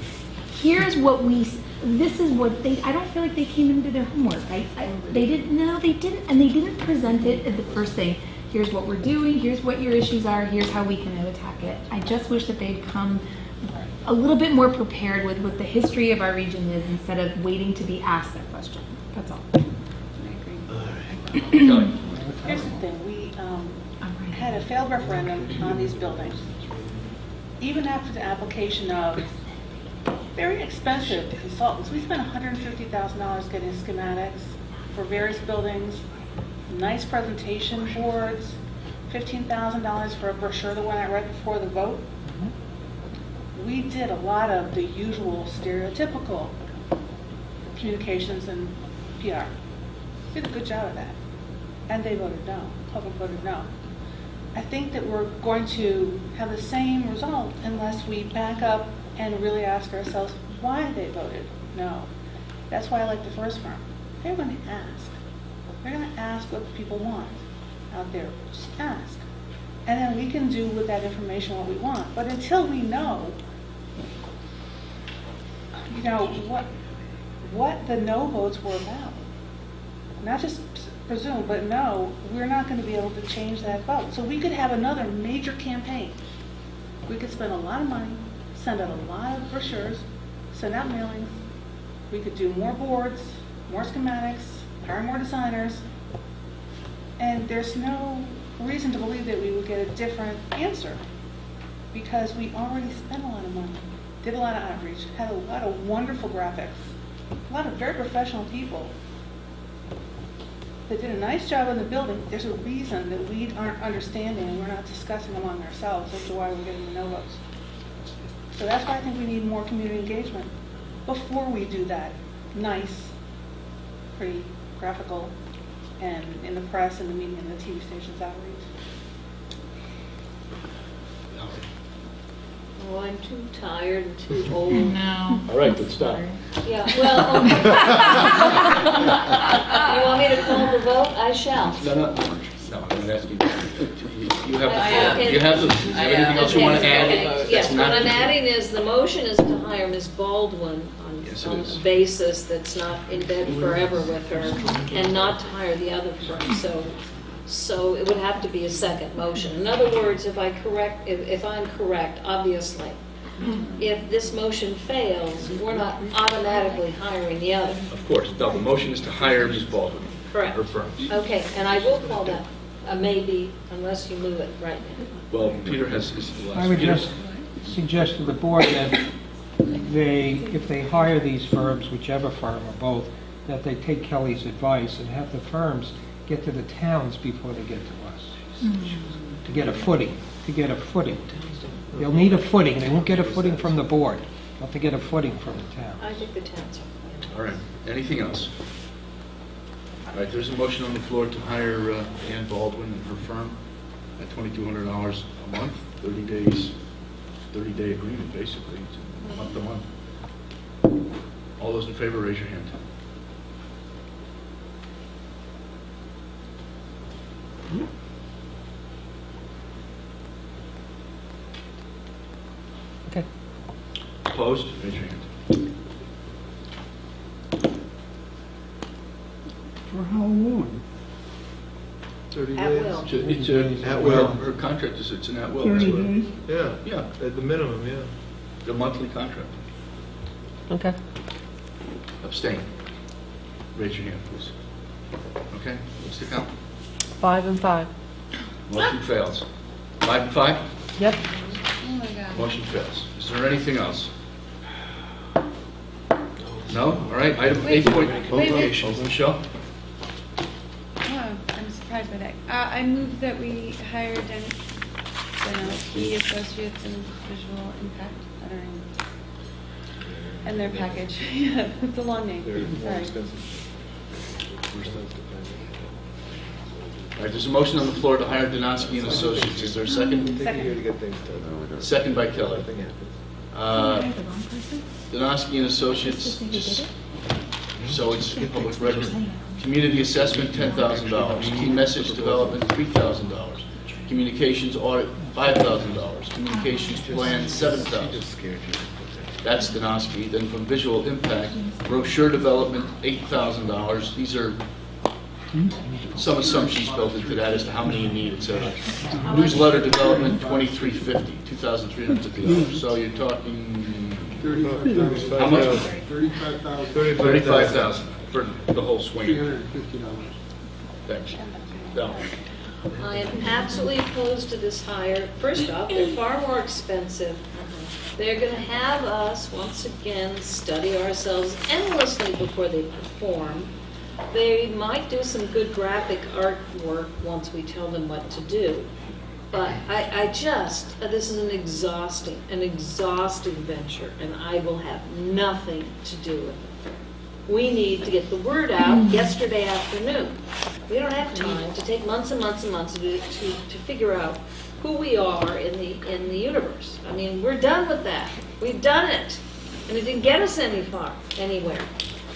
Speaker 18: here's what this is what they, I don't feel like they came into their homework. They didn't, no, they didn't, and they didn't present it at the first thing. Here's what we're doing, here's what your issues are, here's how we can attack it. I just wish that they'd come a little bit more prepared with what the history of our region is instead of waiting to be asked that question. That's all.
Speaker 17: Here's the thing, we had a failed referendum on these buildings. Even after the application of very expensive consultants, we spent $150,000 getting schematics for various buildings, nice presentation boards, $15,000 for a brochure that went out right before the vote. We did a lot of the usual stereotypical communications and PR. We did a good job of that. And they voted no. Public voted no. I think that we're going to have the same result unless we back up and really ask ourselves why they voted no. That's why I like the first firm. They're going to ask. They're going to ask what the people want out there. Just ask. And then we can do with that information what we want. But until we know, what the no votes were about, not just presume, but no, we're not going to be able to change that vote. So we could have another major campaign. We could spend a lot of money, send out a lot of brochures, send out mailings. We could do more boards, more schematics, hire more designers, and there's no reason to believe that we would get a different answer because we already spent a lot of money, did a lot of outreach, had a lot of wonderful graphics, a lot of very professional people. They did a nice job in the building. There's a reason that we aren't understanding and we're not discussing among ourselves as to why we're getting the no votes. So that's why I think we need more community engagement before we do that nice, pretty graphical, and in the press and the media and the TV stations outreach.
Speaker 3: Oh, I'm too tired and too old.
Speaker 18: No.
Speaker 11: All right, good stop.
Speaker 3: Yeah, well, okay. You want me to call the vote? I shall.
Speaker 11: No, I'm going to ask you. You have anything else you want to add?
Speaker 3: Okay. Yes, what I'm adding is the motion is to hire Ms. Baldwin on a basis that's not in bed forever with her, and not to hire the other firm. So it would have to be a second motion. In other words, if I'm correct, obviously, if this motion fails, we're not automatically hiring the other.
Speaker 11: Of course. No, the motion is to hire Ms. Baldwin.
Speaker 3: Correct.
Speaker 11: Her firms.
Speaker 3: Okay, and I will call that a maybe unless you move it right now.
Speaker 11: Well, Peter has his last.
Speaker 16: I would just suggest to the board that if they hire these firms, whichever firm or both, that they take Kelly's advice and have the firms get to the towns before they get to us. To get a footing. They'll need a footing. They won't get a footing from the board. They'll have to get a footing from the town.
Speaker 3: I think the towns are.
Speaker 11: All right, anything else? All right, there's a motion on the floor to hire Ann Baldwin and her firm at $2,200 a month, 30 days, 30-day agreement, basically, it's month to month. All those in favor, raise your hand.
Speaker 16: Okay.
Speaker 11: Opposed? Raise your hand.
Speaker 19: For how long?
Speaker 2: 30
Speaker 3: At
Speaker 2: days.
Speaker 3: will.
Speaker 11: It's a,
Speaker 2: At will.
Speaker 11: her contract is, it's an at will.
Speaker 19: 30
Speaker 11: That's what-
Speaker 19: days?
Speaker 2: Yeah.
Speaker 11: Yeah,
Speaker 2: At the minimum, yeah.
Speaker 11: the monthly contract.
Speaker 16: Okay.
Speaker 11: Abstain. Raise your hand, please. Okay, what's the count?
Speaker 20: 5 and 5.
Speaker 11: Motion fails. 5 and 5?
Speaker 20: Yep.
Speaker 10: Oh my God.
Speaker 11: Motion fails. Is there anything else? No? All right, item
Speaker 10: Wait,
Speaker 11: 8 point.
Speaker 10: wait, wait.
Speaker 11: Applications. Michelle?
Speaker 10: Oh, I'm surprised by that. I move that we hire Denowski Associates in Visual Impact. I don't know. And their package. Yeah, it's a long name. Sorry.
Speaker 11: All right, there's a motion on the floor to hire Donosky and Associates. Is there a second?
Speaker 2: I think you're here to get things done.
Speaker 11: Second by Kelly.
Speaker 2: Nothing happens.
Speaker 11: Donosky and Associates, just so it's public record. Community assessment, $10,000. Key message development, $3,000. Communications audit, $5,000. Communications plan, $7,000. That's Donosky. Then from visual impact, brochure development, $8,000. These are some assumptions built into that as to how many you need, etc. Newsletter development, $2,350, $2,350. So you're talking how much?
Speaker 14: $35,000.
Speaker 11: $35,000 for the whole swing.
Speaker 14: $350.
Speaker 11: Thanks. No.
Speaker 3: I am absolutely opposed to this hire. First off, they're far more expensive. They're going to have us, once again, study ourselves endlessly before they perform. They might do some good graphic artwork once we tell them what to do. But this is an exhausting venture, and I will have nothing to do with it. We need to get the word out yesterday afternoon. We don't have time to take months and months and months to figure out who we are in the universe. I mean, we're done with that. We've done it, and it didn't get us anywhere.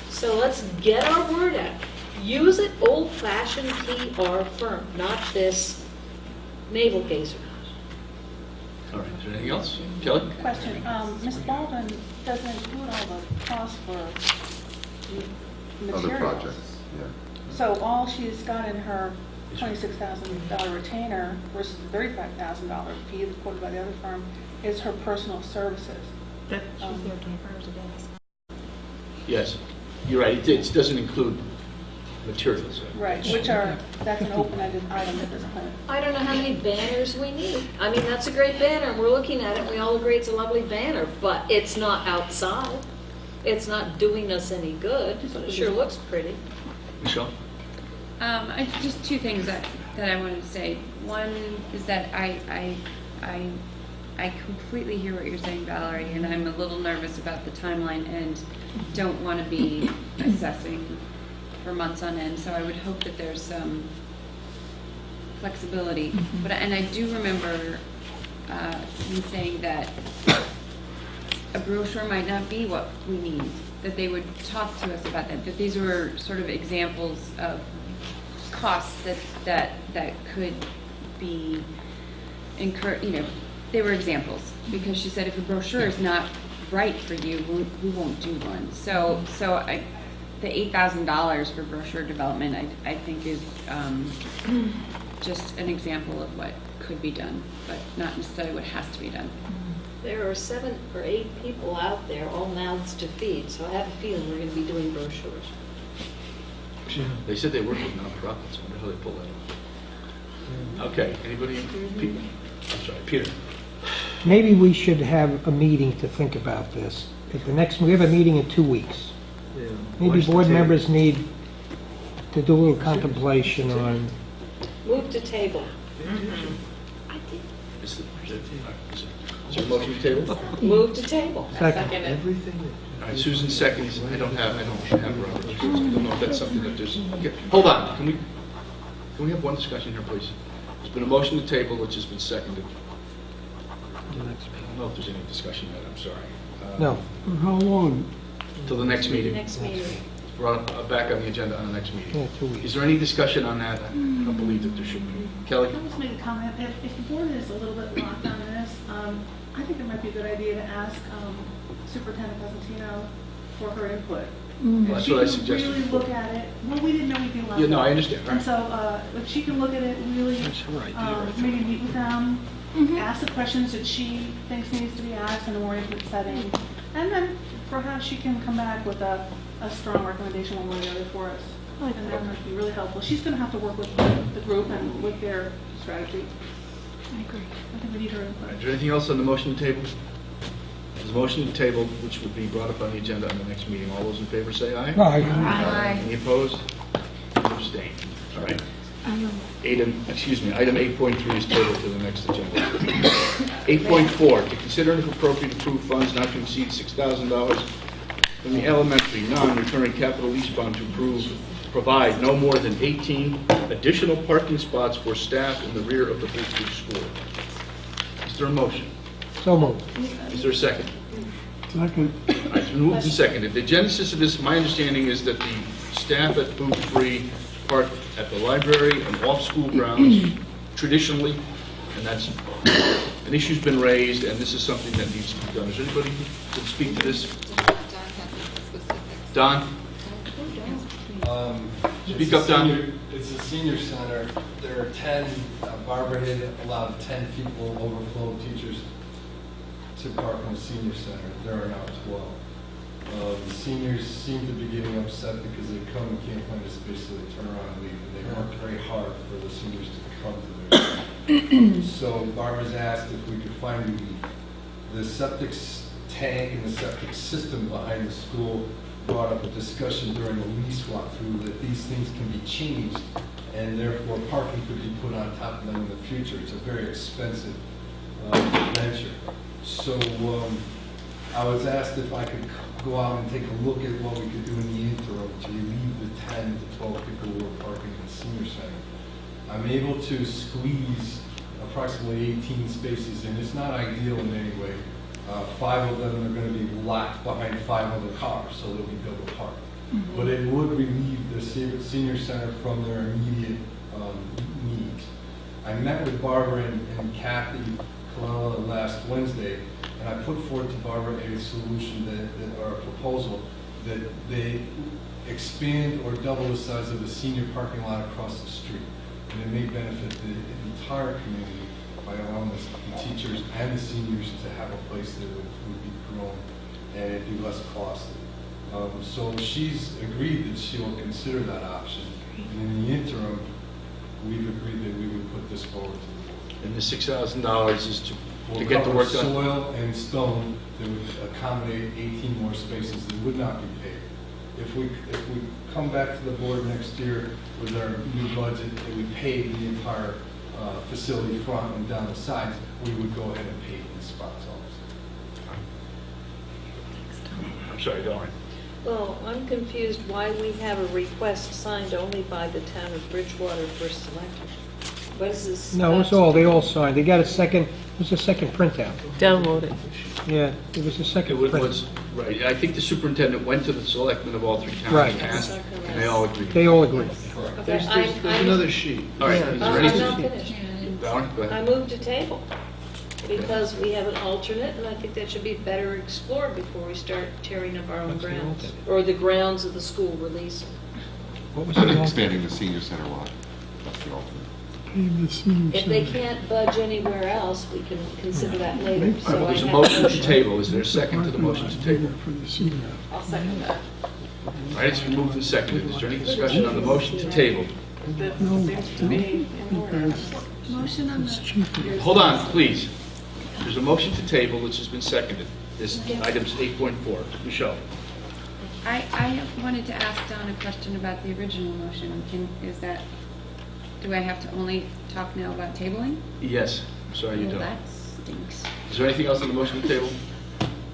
Speaker 3: So let's get our word out. Use an old-fashioned PR firm, not this navel gazer.
Speaker 11: All right, is there anything else? Kelly?
Speaker 17: Question, Ms. Baldwin doesn't include all the costs for materials.
Speaker 15: Other projects, yeah.
Speaker 17: So all she's got in her $26,000 retainer versus the $35,000 fee quoted by the other firm is her personal services.
Speaker 18: That should be okay for hers today.
Speaker 11: Yes, you're right. It doesn't include materials.
Speaker 17: Right, that's an open-ended item at this point.
Speaker 3: I don't know how many banners we need. I mean, that's a great banner, and we're looking at it, and we all agree it's a lovely banner, but it's not outside. It's not doing us any good, but it sure looks pretty.
Speaker 11: Michelle?
Speaker 10: Just two things that I wanted to say. One is that I completely hear what you're saying, Valerie, and I'm a little nervous about the timeline and don't want to be assessing for months on end. So I would hope that there's some flexibility.
Speaker 18: Mm-hmm.
Speaker 10: And I do remember you saying that a brochure might not be what we need. That they would talk to us about that. That these were sort of examples of costs that could be incurred. They were examples because she said if a brochure is not right for you, we won't do one. So the $8,000 for brochure development, I think is just an example of what could be done, but not necessarily what has to be done.
Speaker 3: There are 7 or 8 people out there, all mouths to feed, so I have a feeling we're going to be doing brochures.
Speaker 11: They said they work with nonprofits. I wonder how they pull that off. Okay, anybody? Peter? I'm sorry, Peter.
Speaker 16: Maybe we should have a meeting to think about this. We have a meeting in 2 weeks.
Speaker 2: Yeah.
Speaker 16: Maybe
Speaker 2: Watch the
Speaker 16: board
Speaker 2: tape.
Speaker 16: members need to do a little contemplation on.
Speaker 3: Move to table.
Speaker 11: Is there a motion to table?
Speaker 3: Move to table.
Speaker 16: Second.
Speaker 2: Everything.
Speaker 11: All right, Susan seconds. I don't have Robert's rules. I don't know if that's something that there's, okay, hold on. Can we have one discussion here, please? There's been a motion to table, which has been seconded. I don't know if there's any discussion yet, I'm sorry.
Speaker 16: No.
Speaker 19: For how long?
Speaker 11: Till the next meeting.
Speaker 3: Next meeting.
Speaker 11: Brought back on the agenda on the next meeting.
Speaker 16: Yeah, 2 weeks.
Speaker 11: Is there any discussion on that? I don't believe that there should be. Kelly?
Speaker 17: Can I just make a comment? If the board is a little bit locked on this, I think it might be a good idea to ask Superintendent Cosentino for her input.
Speaker 11: Well, that's what I
Speaker 17: If
Speaker 11: suggested
Speaker 17: she can really
Speaker 11: before.
Speaker 17: look at it, well, we didn't know we'd be locked.
Speaker 11: Yeah, no, I
Speaker 17: up.
Speaker 11: understand, right.
Speaker 17: And so if she can look at it, really, maybe meet with them, ask the questions that she thinks needs to be asked in a more intimate setting, and then perhaps she can come back with a strong recommendation one way or the other for us. And that might be really helpful. She's going to have to work with the group and with their strategy. I agree. I think we need her input.
Speaker 11: Is there anything else on the motion to table? There's a motion to table, which would be brought up on the agenda on the next meeting. All those in favor say aye.
Speaker 16: Aye.
Speaker 10: Aye.
Speaker 11: Any opposed? Abstain. All right. Item 8.3 is tabled to the next agenda. 8.4, to consider and if appropriate approve funds not to exceed $6,000 from the elementary non-recurring capital lease fund to provide no more than 18 additional parking spots for staff in the rear of the Bridgebridge School. Is there a motion?
Speaker 16: So moved.
Speaker 11: Is there a second?
Speaker 19: Second.
Speaker 11: All right, it's been moved and seconded. The genesis of this, my understanding is that the staff at Boot Free park at the library and off-school grounds traditionally, and that's, an issue's been raised, and this is something that needs to be done. Is there anybody who can speak to this? Don? Speak up, Don.
Speaker 20: It's a senior center. There are 10, Barbara had allowed 10 people, overflow teachers, to park in the senior center. There are now 12. The seniors seem to be getting upset because they come and can't find a space, so they turn around and leave. And they worked very hard for the seniors to come to their So Barbara's asked if we could find relief. The septic tank and the septic system behind the school brought up a discussion during the lease walkthrough that these things can be changed and therefore parking could be put on top of them in the future. It's a very expensive venture. So I was asked if I could go out and take a look at what we could do in the interim to relieve the 10 to 12 people who are parking in the senior center. I'm able to squeeze approximately 18 spaces, and it's not ideal in any way. 5 of them are going to be locked behind 5 other cars, so they'll be double parked. But it would relieve the senior center from their immediate needs. I met with Barbara and Kathy Colella last Wednesday, and I put forward to Barbara a solution or a proposal that they expand or double the size of the senior parking lot across the street. And it may benefit the entire community by allowing the teachers and the seniors to have a place that would be grown and it'd be less costly. So she's agreed that she will consider that option. And in the interim, we've agreed that we would put this forward to the board.
Speaker 11: And the $6,000 is to get the
Speaker 20: cover
Speaker 11: work done?
Speaker 20: Soil and stone that would accommodate 18 more spaces that would not be paid. If we come back to the board next year with our new budget and we pay the entire facility front and down the sides, we would go ahead and pay these spots also.
Speaker 11: I'm sorry, go on.
Speaker 3: Well, I'm confused why we have a request signed only by the town of Bridgewater for selectmen. What is this?
Speaker 16: No, they all signed. They got a second, it was a second printout.
Speaker 13: Download it.
Speaker 16: Yeah, it was a second
Speaker 11: It
Speaker 16: print.
Speaker 11: was, right, I think the superintendent went to the selectmen of all 3 towns
Speaker 16: Right.
Speaker 11: and asked, and they all agreed.
Speaker 16: They all agreed.
Speaker 3: Okay,
Speaker 2: There's another sheet.
Speaker 11: All right,
Speaker 16: Yeah.
Speaker 11: is there
Speaker 3: I'm
Speaker 11: anything?
Speaker 3: not finished.
Speaker 11: Valerie, go
Speaker 3: I
Speaker 11: ahead.
Speaker 3: moved to table because we have an alternate, and I think that should be better explored before we start tearing up our own
Speaker 16: What's the
Speaker 3: grounds,
Speaker 16: alternate?
Speaker 3: or the grounds of the school releasing.
Speaker 16: What was the
Speaker 15: Expanding the senior center lot. That's the alternate.
Speaker 3: If they can't budge anywhere else, we can consider that later.
Speaker 11: All right,
Speaker 3: So
Speaker 11: well,
Speaker 3: I
Speaker 11: there's a
Speaker 3: have
Speaker 11: motion to table. Is there a second to the motion to table?
Speaker 13: I'll second that.
Speaker 11: All right, it's been moved and seconded. Is there any discussion on the motion to table?
Speaker 13: That seems to be in order.
Speaker 18: Motion on the,
Speaker 11: Hold on, please. There's a motion to table which has been seconded. This item's 8.4. Michelle.
Speaker 10: I wanted to ask Don a question about the original motion. Do I have to only talk now about tabling?
Speaker 11: Yes. I'm sorry you
Speaker 10: Well,
Speaker 11: don't.
Speaker 10: that stinks.
Speaker 11: Is there anything else on the motion to table?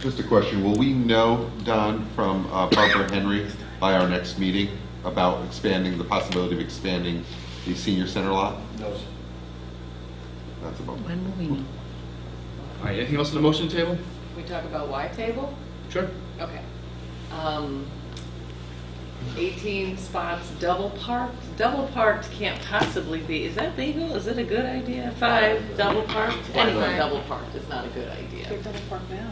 Speaker 15: Just a question, will we know, Don, from Barbara Henry by our next meeting about expanding, the possibility of expanding the senior center lot?
Speaker 20: No, sir.
Speaker 15: That's about.
Speaker 10: When will we know?
Speaker 11: All right, anything else on the motion table?
Speaker 13: We talk about Y table?
Speaker 11: Sure.
Speaker 13: Okay. 18 spots double parked. Double parked can't possibly be, is that legal? Is it a good idea? 5 double parked? Anyway, double parked is not a good idea.
Speaker 17: They're double parked now.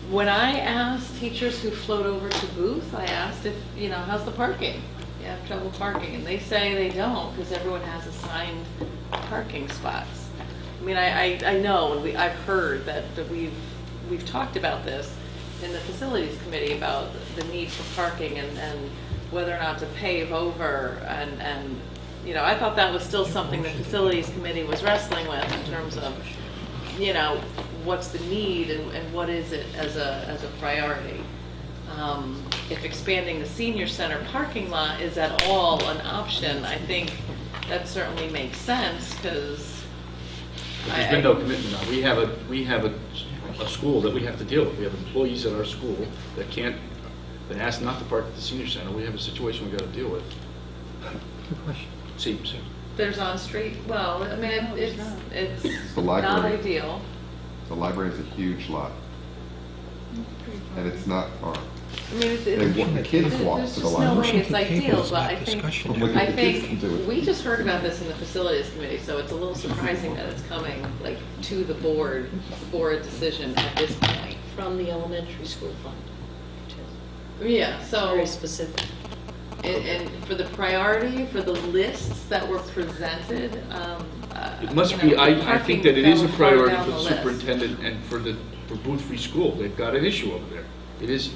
Speaker 13: When I asked teachers who float over to Booth, I asked if, how's the parking? You have trouble parking? And they say they don't because everyone has assigned parking spots. I mean, I know, and I've heard that we've talked about this in the facilities committee about the need for parking and whether or not to pave over and I thought that was still something the facilities committee was wrestling with in terms of what's the need and what is it as a priority. If expanding the senior center parking lot is at all an option, I think that certainly makes sense because
Speaker 11: There's been no commitment now. We have a school that we have to deal with. We have employees at our school that been asked not to park at the senior center. We have a situation we got to deal with.
Speaker 16: Good question.
Speaker 11: Seems.
Speaker 13: there's on-street, well, I mean, it's
Speaker 15: The
Speaker 13: not
Speaker 15: library.
Speaker 13: ideal.
Speaker 15: The library is a huge lot, and it's not far.
Speaker 13: I mean,
Speaker 15: The kids walk
Speaker 13: there's
Speaker 15: to the
Speaker 13: just no
Speaker 15: library.
Speaker 13: way it's ideal, but I think,
Speaker 15: Look at the kids can do it.
Speaker 13: we just heard about this in the facilities committee, so it's a little surprising that it's coming, like, to the board for a decision at this point.
Speaker 3: From the elementary school fund.
Speaker 13: Yeah, so.
Speaker 3: Very specific.
Speaker 13: And for the priority, for the lists that were presented,
Speaker 11: It must be, I think that it is a
Speaker 13: parking fell
Speaker 11: priority
Speaker 13: far
Speaker 11: for
Speaker 13: down
Speaker 11: the
Speaker 13: the list.
Speaker 11: superintendent and for Booth Free School. They've got an issue over there. It is,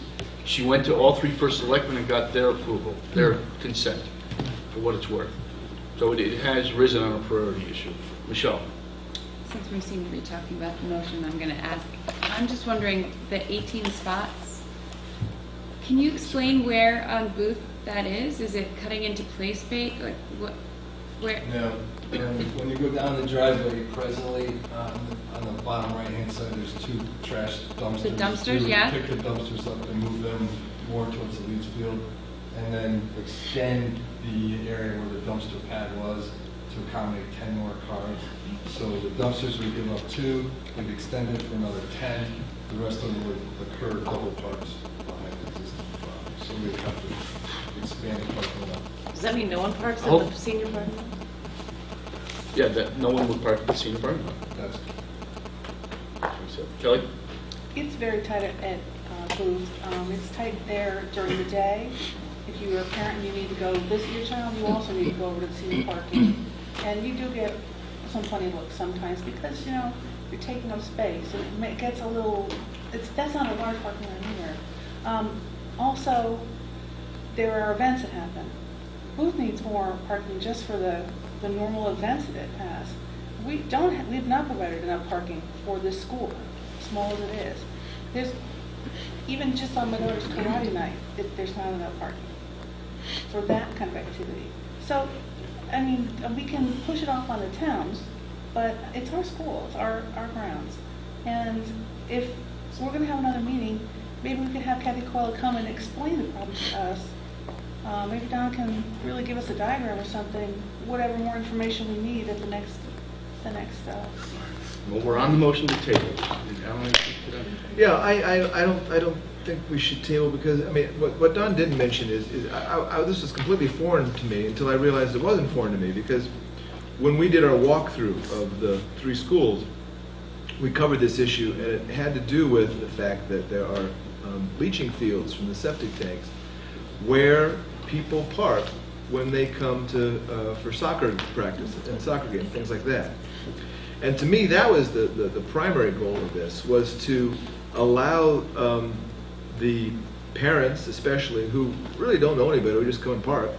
Speaker 11: she went to all 3 first selectmen and got their approval, their consent, for what it's worth. So it has risen on a priority issue. Michelle?
Speaker 10: Since we seem to be talking about the motion, I'm going to ask, I'm just wondering, the 18 spots, can you explain where on Booth that is? Is it cutting into play space? Like, what, where?
Speaker 20: No, when you go down the driveway, presently, on the bottom right-hand side, there's 2 trash dumpsters.
Speaker 10: The dumpsters,
Speaker 20: We would
Speaker 10: yeah.
Speaker 20: Pick the dumpsters up and move them more towards the leach field, and then extend the area where the dumpster pad was to accommodate 10 more cars. So the dumpsters we give up 2, we've extended for another 10. The rest of them would occur double parks behind the existing property. So we'd have to expand the parking lot.
Speaker 13: Does that mean no one parks in
Speaker 11: Oh.
Speaker 13: the senior parking lot?
Speaker 11: Yeah, that no one would park at the senior parking lot.
Speaker 20: That's
Speaker 11: Kelly?
Speaker 17: It's very tight at Booth. It's tight there during the day. If you are a parent and you need to go visit your child, you also need to go over to the senior parking. And you do get some funny looks sometimes because, you're taking up space. And it gets a little, that's not a large parking lot either. Also, there are events that happen. Booth needs more parking just for the normal events that it has. We have not provided enough parking for this school, small as it is. There's, even just on my daughter's karate night, there's not enough parking for that kind of activity. So, I mean, we can push it off on the towns, but it's our school, it's our grounds. And if we're going to have another meeting, maybe we could have Kathy Coyle come and explain the problem to us. Maybe Don can really give us a diagram or something, whatever more information we need at the next.
Speaker 11: Well, we're on the motion to table.
Speaker 2: Yeah, I don't think we should table because, I mean, what Don didn't mention is this was completely foreign to me until I realized it wasn't foreign to me because when we did our walkthrough of the 3 schools, we covered this issue and it had to do with the fact that there are leaching fields from the septic tanks where people park when they come to for soccer practice and soccer games, things like that. And to me, that was the primary goal of this, was to allow the parents, especially, who really don't know anybody, who just come and park,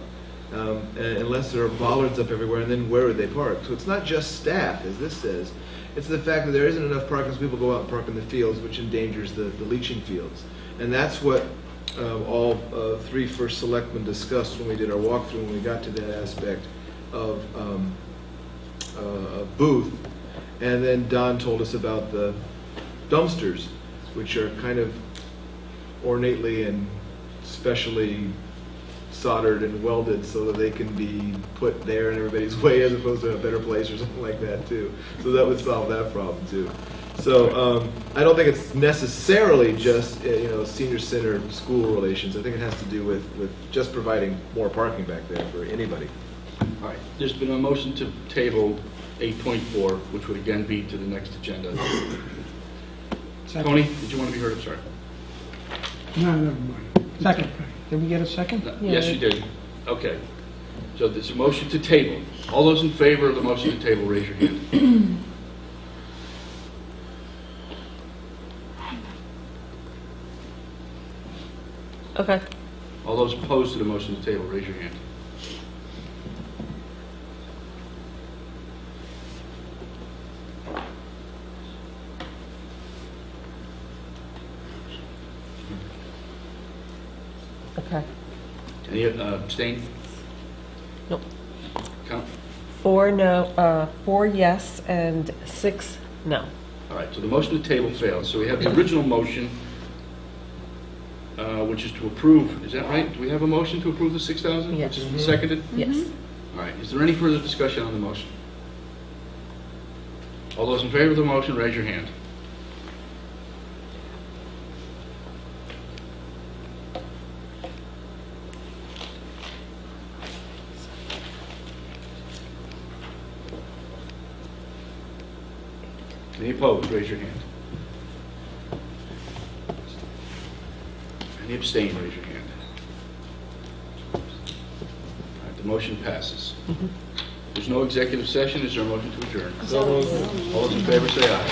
Speaker 2: unless there are bollards up everywhere, and then where would they park? So it's not just staff, as this says. It's the fact that there isn't enough parking, so people go out and park in the fields, which endangers the leaching fields. And that's what all 3 first selectmen discussed when we did our walkthrough, when we got to that aspect of Booth. And then Don told us about the dumpsters. which are kind of ornately and specially soldered and welded so that they can be put there in everybody's way as opposed to a better place or something like that too. So that would solve that problem too. So I don't think it's necessarily just senior center school relations. I think it has to do with just providing more parking back there for anybody.
Speaker 11: All right, there's been a motion to table 8.4, which would again be to the next agenda. Tony, did you want to be heard? I'm sorry.
Speaker 19: No, never mind.
Speaker 16: Second. Did we get a second?
Speaker 11: Yes, you did. Okay. So there's a motion to table. All those in favor of the motion to table, raise your hand.
Speaker 21: Okay.
Speaker 11: All those opposed to the motion to table, raise your hand.
Speaker 21: Okay.
Speaker 11: Any abstain?
Speaker 21: Nope.
Speaker 11: Count.
Speaker 21: 4 no, 4 yes and 6 no.
Speaker 11: All right, so the motion to table fails. So we have the original motion, which is to approve, is that right? Do we have a motion to approve the 6,000?
Speaker 21: Yes.
Speaker 11: Which is seconded?
Speaker 21: Yes.
Speaker 11: All right, is there any further discussion on the motion? All those in favor of the motion, raise your hand. Any opposed, raise your hand. Any abstain, raise your hand. All right, the motion passes. There's no executive session. Is there a motion to adjourn?
Speaker 21: So moved.
Speaker 11: All those in favor say aye.